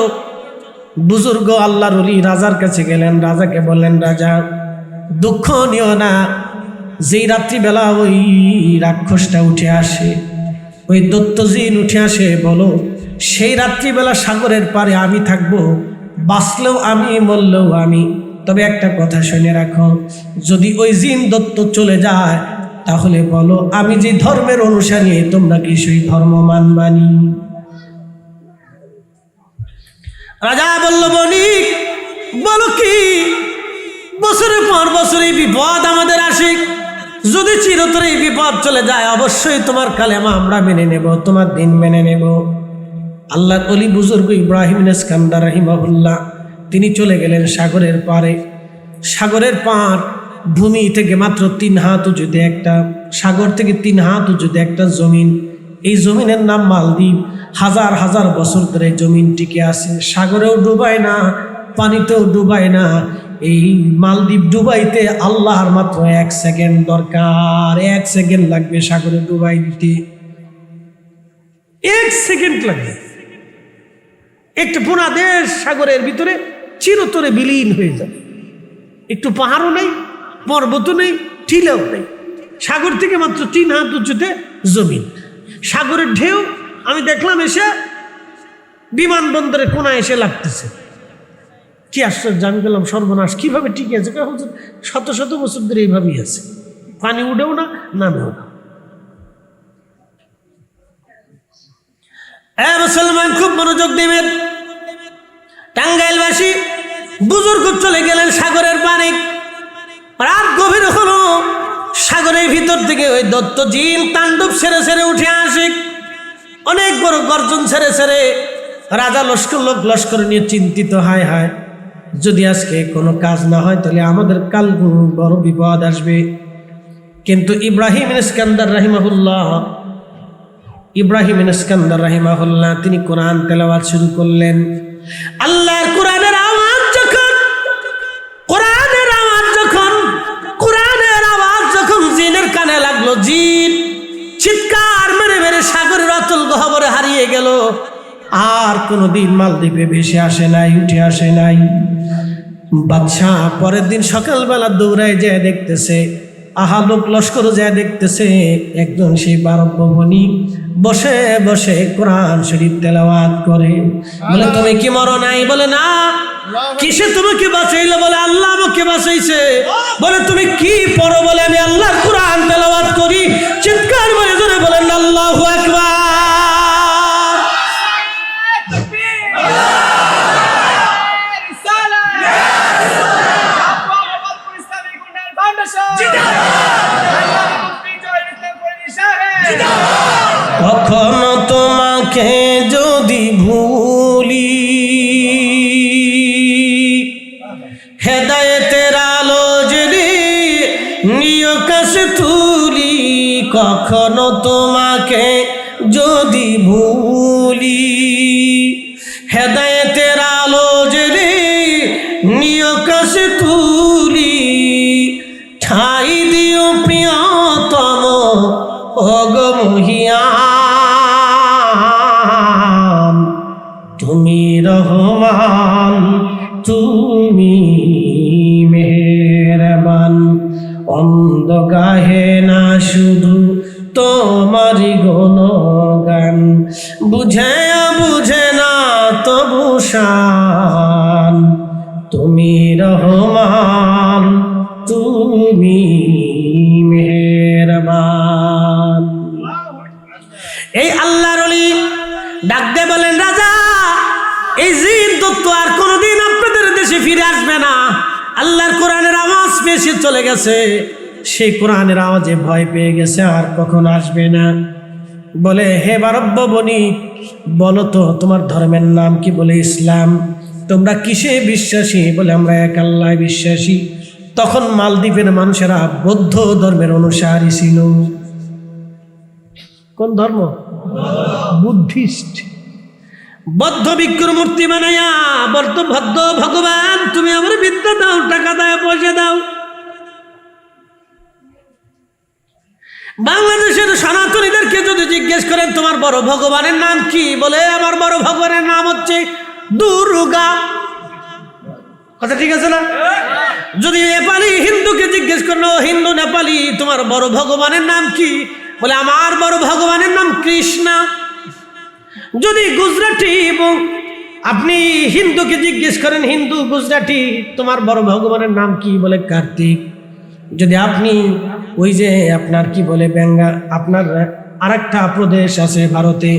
বুজুর্গ আল্লাহর ওলি রাজার কাছে গেলেন, রাজাকে বললেন, রাজা দুঃখ নিও না, যেই রাত্রিবেলা ওই রাক্ষসটা উঠে আসে, ওই দৈত্য জিন উঠে আসে, বলো সেই রাত্রিবেলা সাগরের পারে আমি থাকবো, বাঁচলেও আমি, মরলেও আমি। তবে একটা কথা শুনে রাখো, যদি ওই জিন দৈত্য চলে যায়, তাহলে বলো আমি যে ধর্মের অনুসারী, তোমরা কি সেই ধর্ম মানবানি? রাজা বলল, বণিক বলো কি? বছরের পর বছর এই বিপদ আমাদের আসে, যদি চিরতরে এই বিপদ চলে যায়, অবশ্যই তোমার কালেমা আমরা মেনে নেব, তোমার দিন মেনে নেব। আল্লাহর ওলি বুজুর্গ ইব্রাহিম ইস্কান্দার রাহিমাহুল্লাহ, তিনি চলে গেলেন সাগরের পারে। সাগরের পার ভূমি থেকে মাত্র 3 হাত উঁচুতে একটা, সাগর থেকে 3 হাত উঁচুতে একটা জমিন। এই জমিনের নাম মালদ্বীপ। হাজার হাজার বছর ধরে জমিন টিকে আছে, সাগরেও ডুবায় না, পানিতেও ডুবায় না। এই মালদ্বীপ ডুবাইতে আল্লাহর মাত্র 1 সেকেন্ড দরকার, 1 সেকেন্ড লাগবে সাগরে ডুবাই দিতে, 1 সেকেন্ড লাগবে। একটু পুরা দেশ সাগরের ভিতরে চিরতরে বিলীন হয়ে যাবে। একটু পাহাড়ও নেই, পর্বতও নেই, টিলাও নেই। সাগর থেকে মাত্র 3 হাত উঁচুতে জমিন। সাগরের ঢেউ আমি দেখলাম এসে বিমানবন্দরের কোনায় এসে লাগতেছে। কি আশ্চর্য! আমি বললাম সর্বনাশ, কিভাবে টিকে আছে? শত শত বছর ধরে এইভাবেই আছে, পানি উঠেও না, নামেও না। মুসলমান খুব মনোযোগ দিবেন। টাঙ্গাইলবাসী বুজুর্গ চলে গেলেন সাগরের পানি। রাত গভীর হলো, সাগরের ভিতর থেকে ওই দত্ত জিন তাণ্ডব ছেড়ে ছেড়ে উঠে আসে। অনেক বড় গর্জন ছেড়ে ছেড়ে রাজা লস্কর নিয়ে চিন্তিত, হায় হায়, যদি আজকে কোনো কাজ না হয় তাহলে আমাদের কাল বড় বিপদ আসবে। কিন্তু ইব্রাহিম ইস্কান্দার রাহিমাহুল্লাহ তিনি কোরআন তেলাওয়াত শুরু করলেন। আল্লাহর কোরআনের আওয়াজ যখন জিনের কানে লাগলো, জিন চিৎকার মেরে মেরে সাগরের অতল গহ্বরে হারিয়ে গেল। আর কোনোদিন মালদ্বীপে ভেসে আসে নাই, উঠে আসে নাই। বাদশাহ পরের দিন সকালবেলা দৌড়ায় যায় দেখতেছে, লোক লস্কর যায় দেখতেছে, একজন সেই বারব্য বণিক বসে বসে কোরআন শরীফ তেলাওয়াত করে। বলে তুমি কি মরো নাই? বলে না। কিসে তোমাকে বাঁচাইলো? বলে আল্লাহ আমাকে বাঁচাইছে। বলে তুমি কি পড়ো? বলে আমি আল্লাহর কোরআন তেলাওয়াত করি। চিৎকার করে জোরে বলেন আল্লাহু আকবার। কখনো তোমাকে যদি ভুলি, হেদায়েতের আলো জ্বলি নিয় কাছে তুলি। কখনো তোমাকে যদি ভুলি, হেদায়েতের আলো জ্বলি নিয় কাছে তুলি। ঠাই দিও প্রিয়তম ওগো মহিয়ান, তুমি রহমান, তুমি মেহেরবান। অন্ধ গাহে না শুধু তোমারি গুণগান, বুঝে বুঝে না তবু শান। তুমি রহমান, তুমি মেহেরবান। এই আল্লাহর ওলি ডাক দিয়ে বলেন, রাজা এই জিন দত্ত আর কোনোদিন আপনাদের দেশে ফিরে আসবে না। আল্লাহর কোরআনের আওয়াজ পেয়ে চলে গেছে, সেই কোরআনের আওয়াজে ভয় পেয়ে গেছে, আর কখনো আসবে না। বলে হে বারব্য বণিক, বলো তো তোমার ধর্মের নাম কি? বলে ইসলাম। তোমরা কিসে বিশ্বাসী? বলে আমরা এক আল্লাহ বিশ্বাসী। তখন মালদ্বীপের মানুষেরা বৌদ্ধ ধর্মের অনুসারী ছিল। কোন ধর্ম? বুদ্ধিস্ট। বৌদ্ধ ভিক্ষুর মূর্তি বানাইয়া বলতো, ভদ্র ভগবান তুমি আমার বিদ্যা দাও, টাকা দাও, পয়সা দাও। বাংলাদেশের সনাতনীদেরকে যদি জিজ্ঞেস করেন তোমার বড় ভগবানের নাম কি? বলে আমার বড় ভগবানের নাম হচ্ছে দুর্গা। কথা ঠিক আছে না? যদি নেপালি হিন্দুকে জিজ্ঞেস করলো, হিন্দু নেপালি তোমার বড় ভগবানের নাম কি? বলে আমার বড় ভগবানের নাম কৃষ্ণা। যদি গুজরাটি আপনি হিন্দুকে জিজ্ঞেস করেন, হিন্দু গুজরাটি তোমার বড় ভগবানের নাম কি? বলে কার্তিক। যদি আপনি ওই যে আপনার কি বলে আপনার আরেকটা প্রদেশ আছে ভারতে,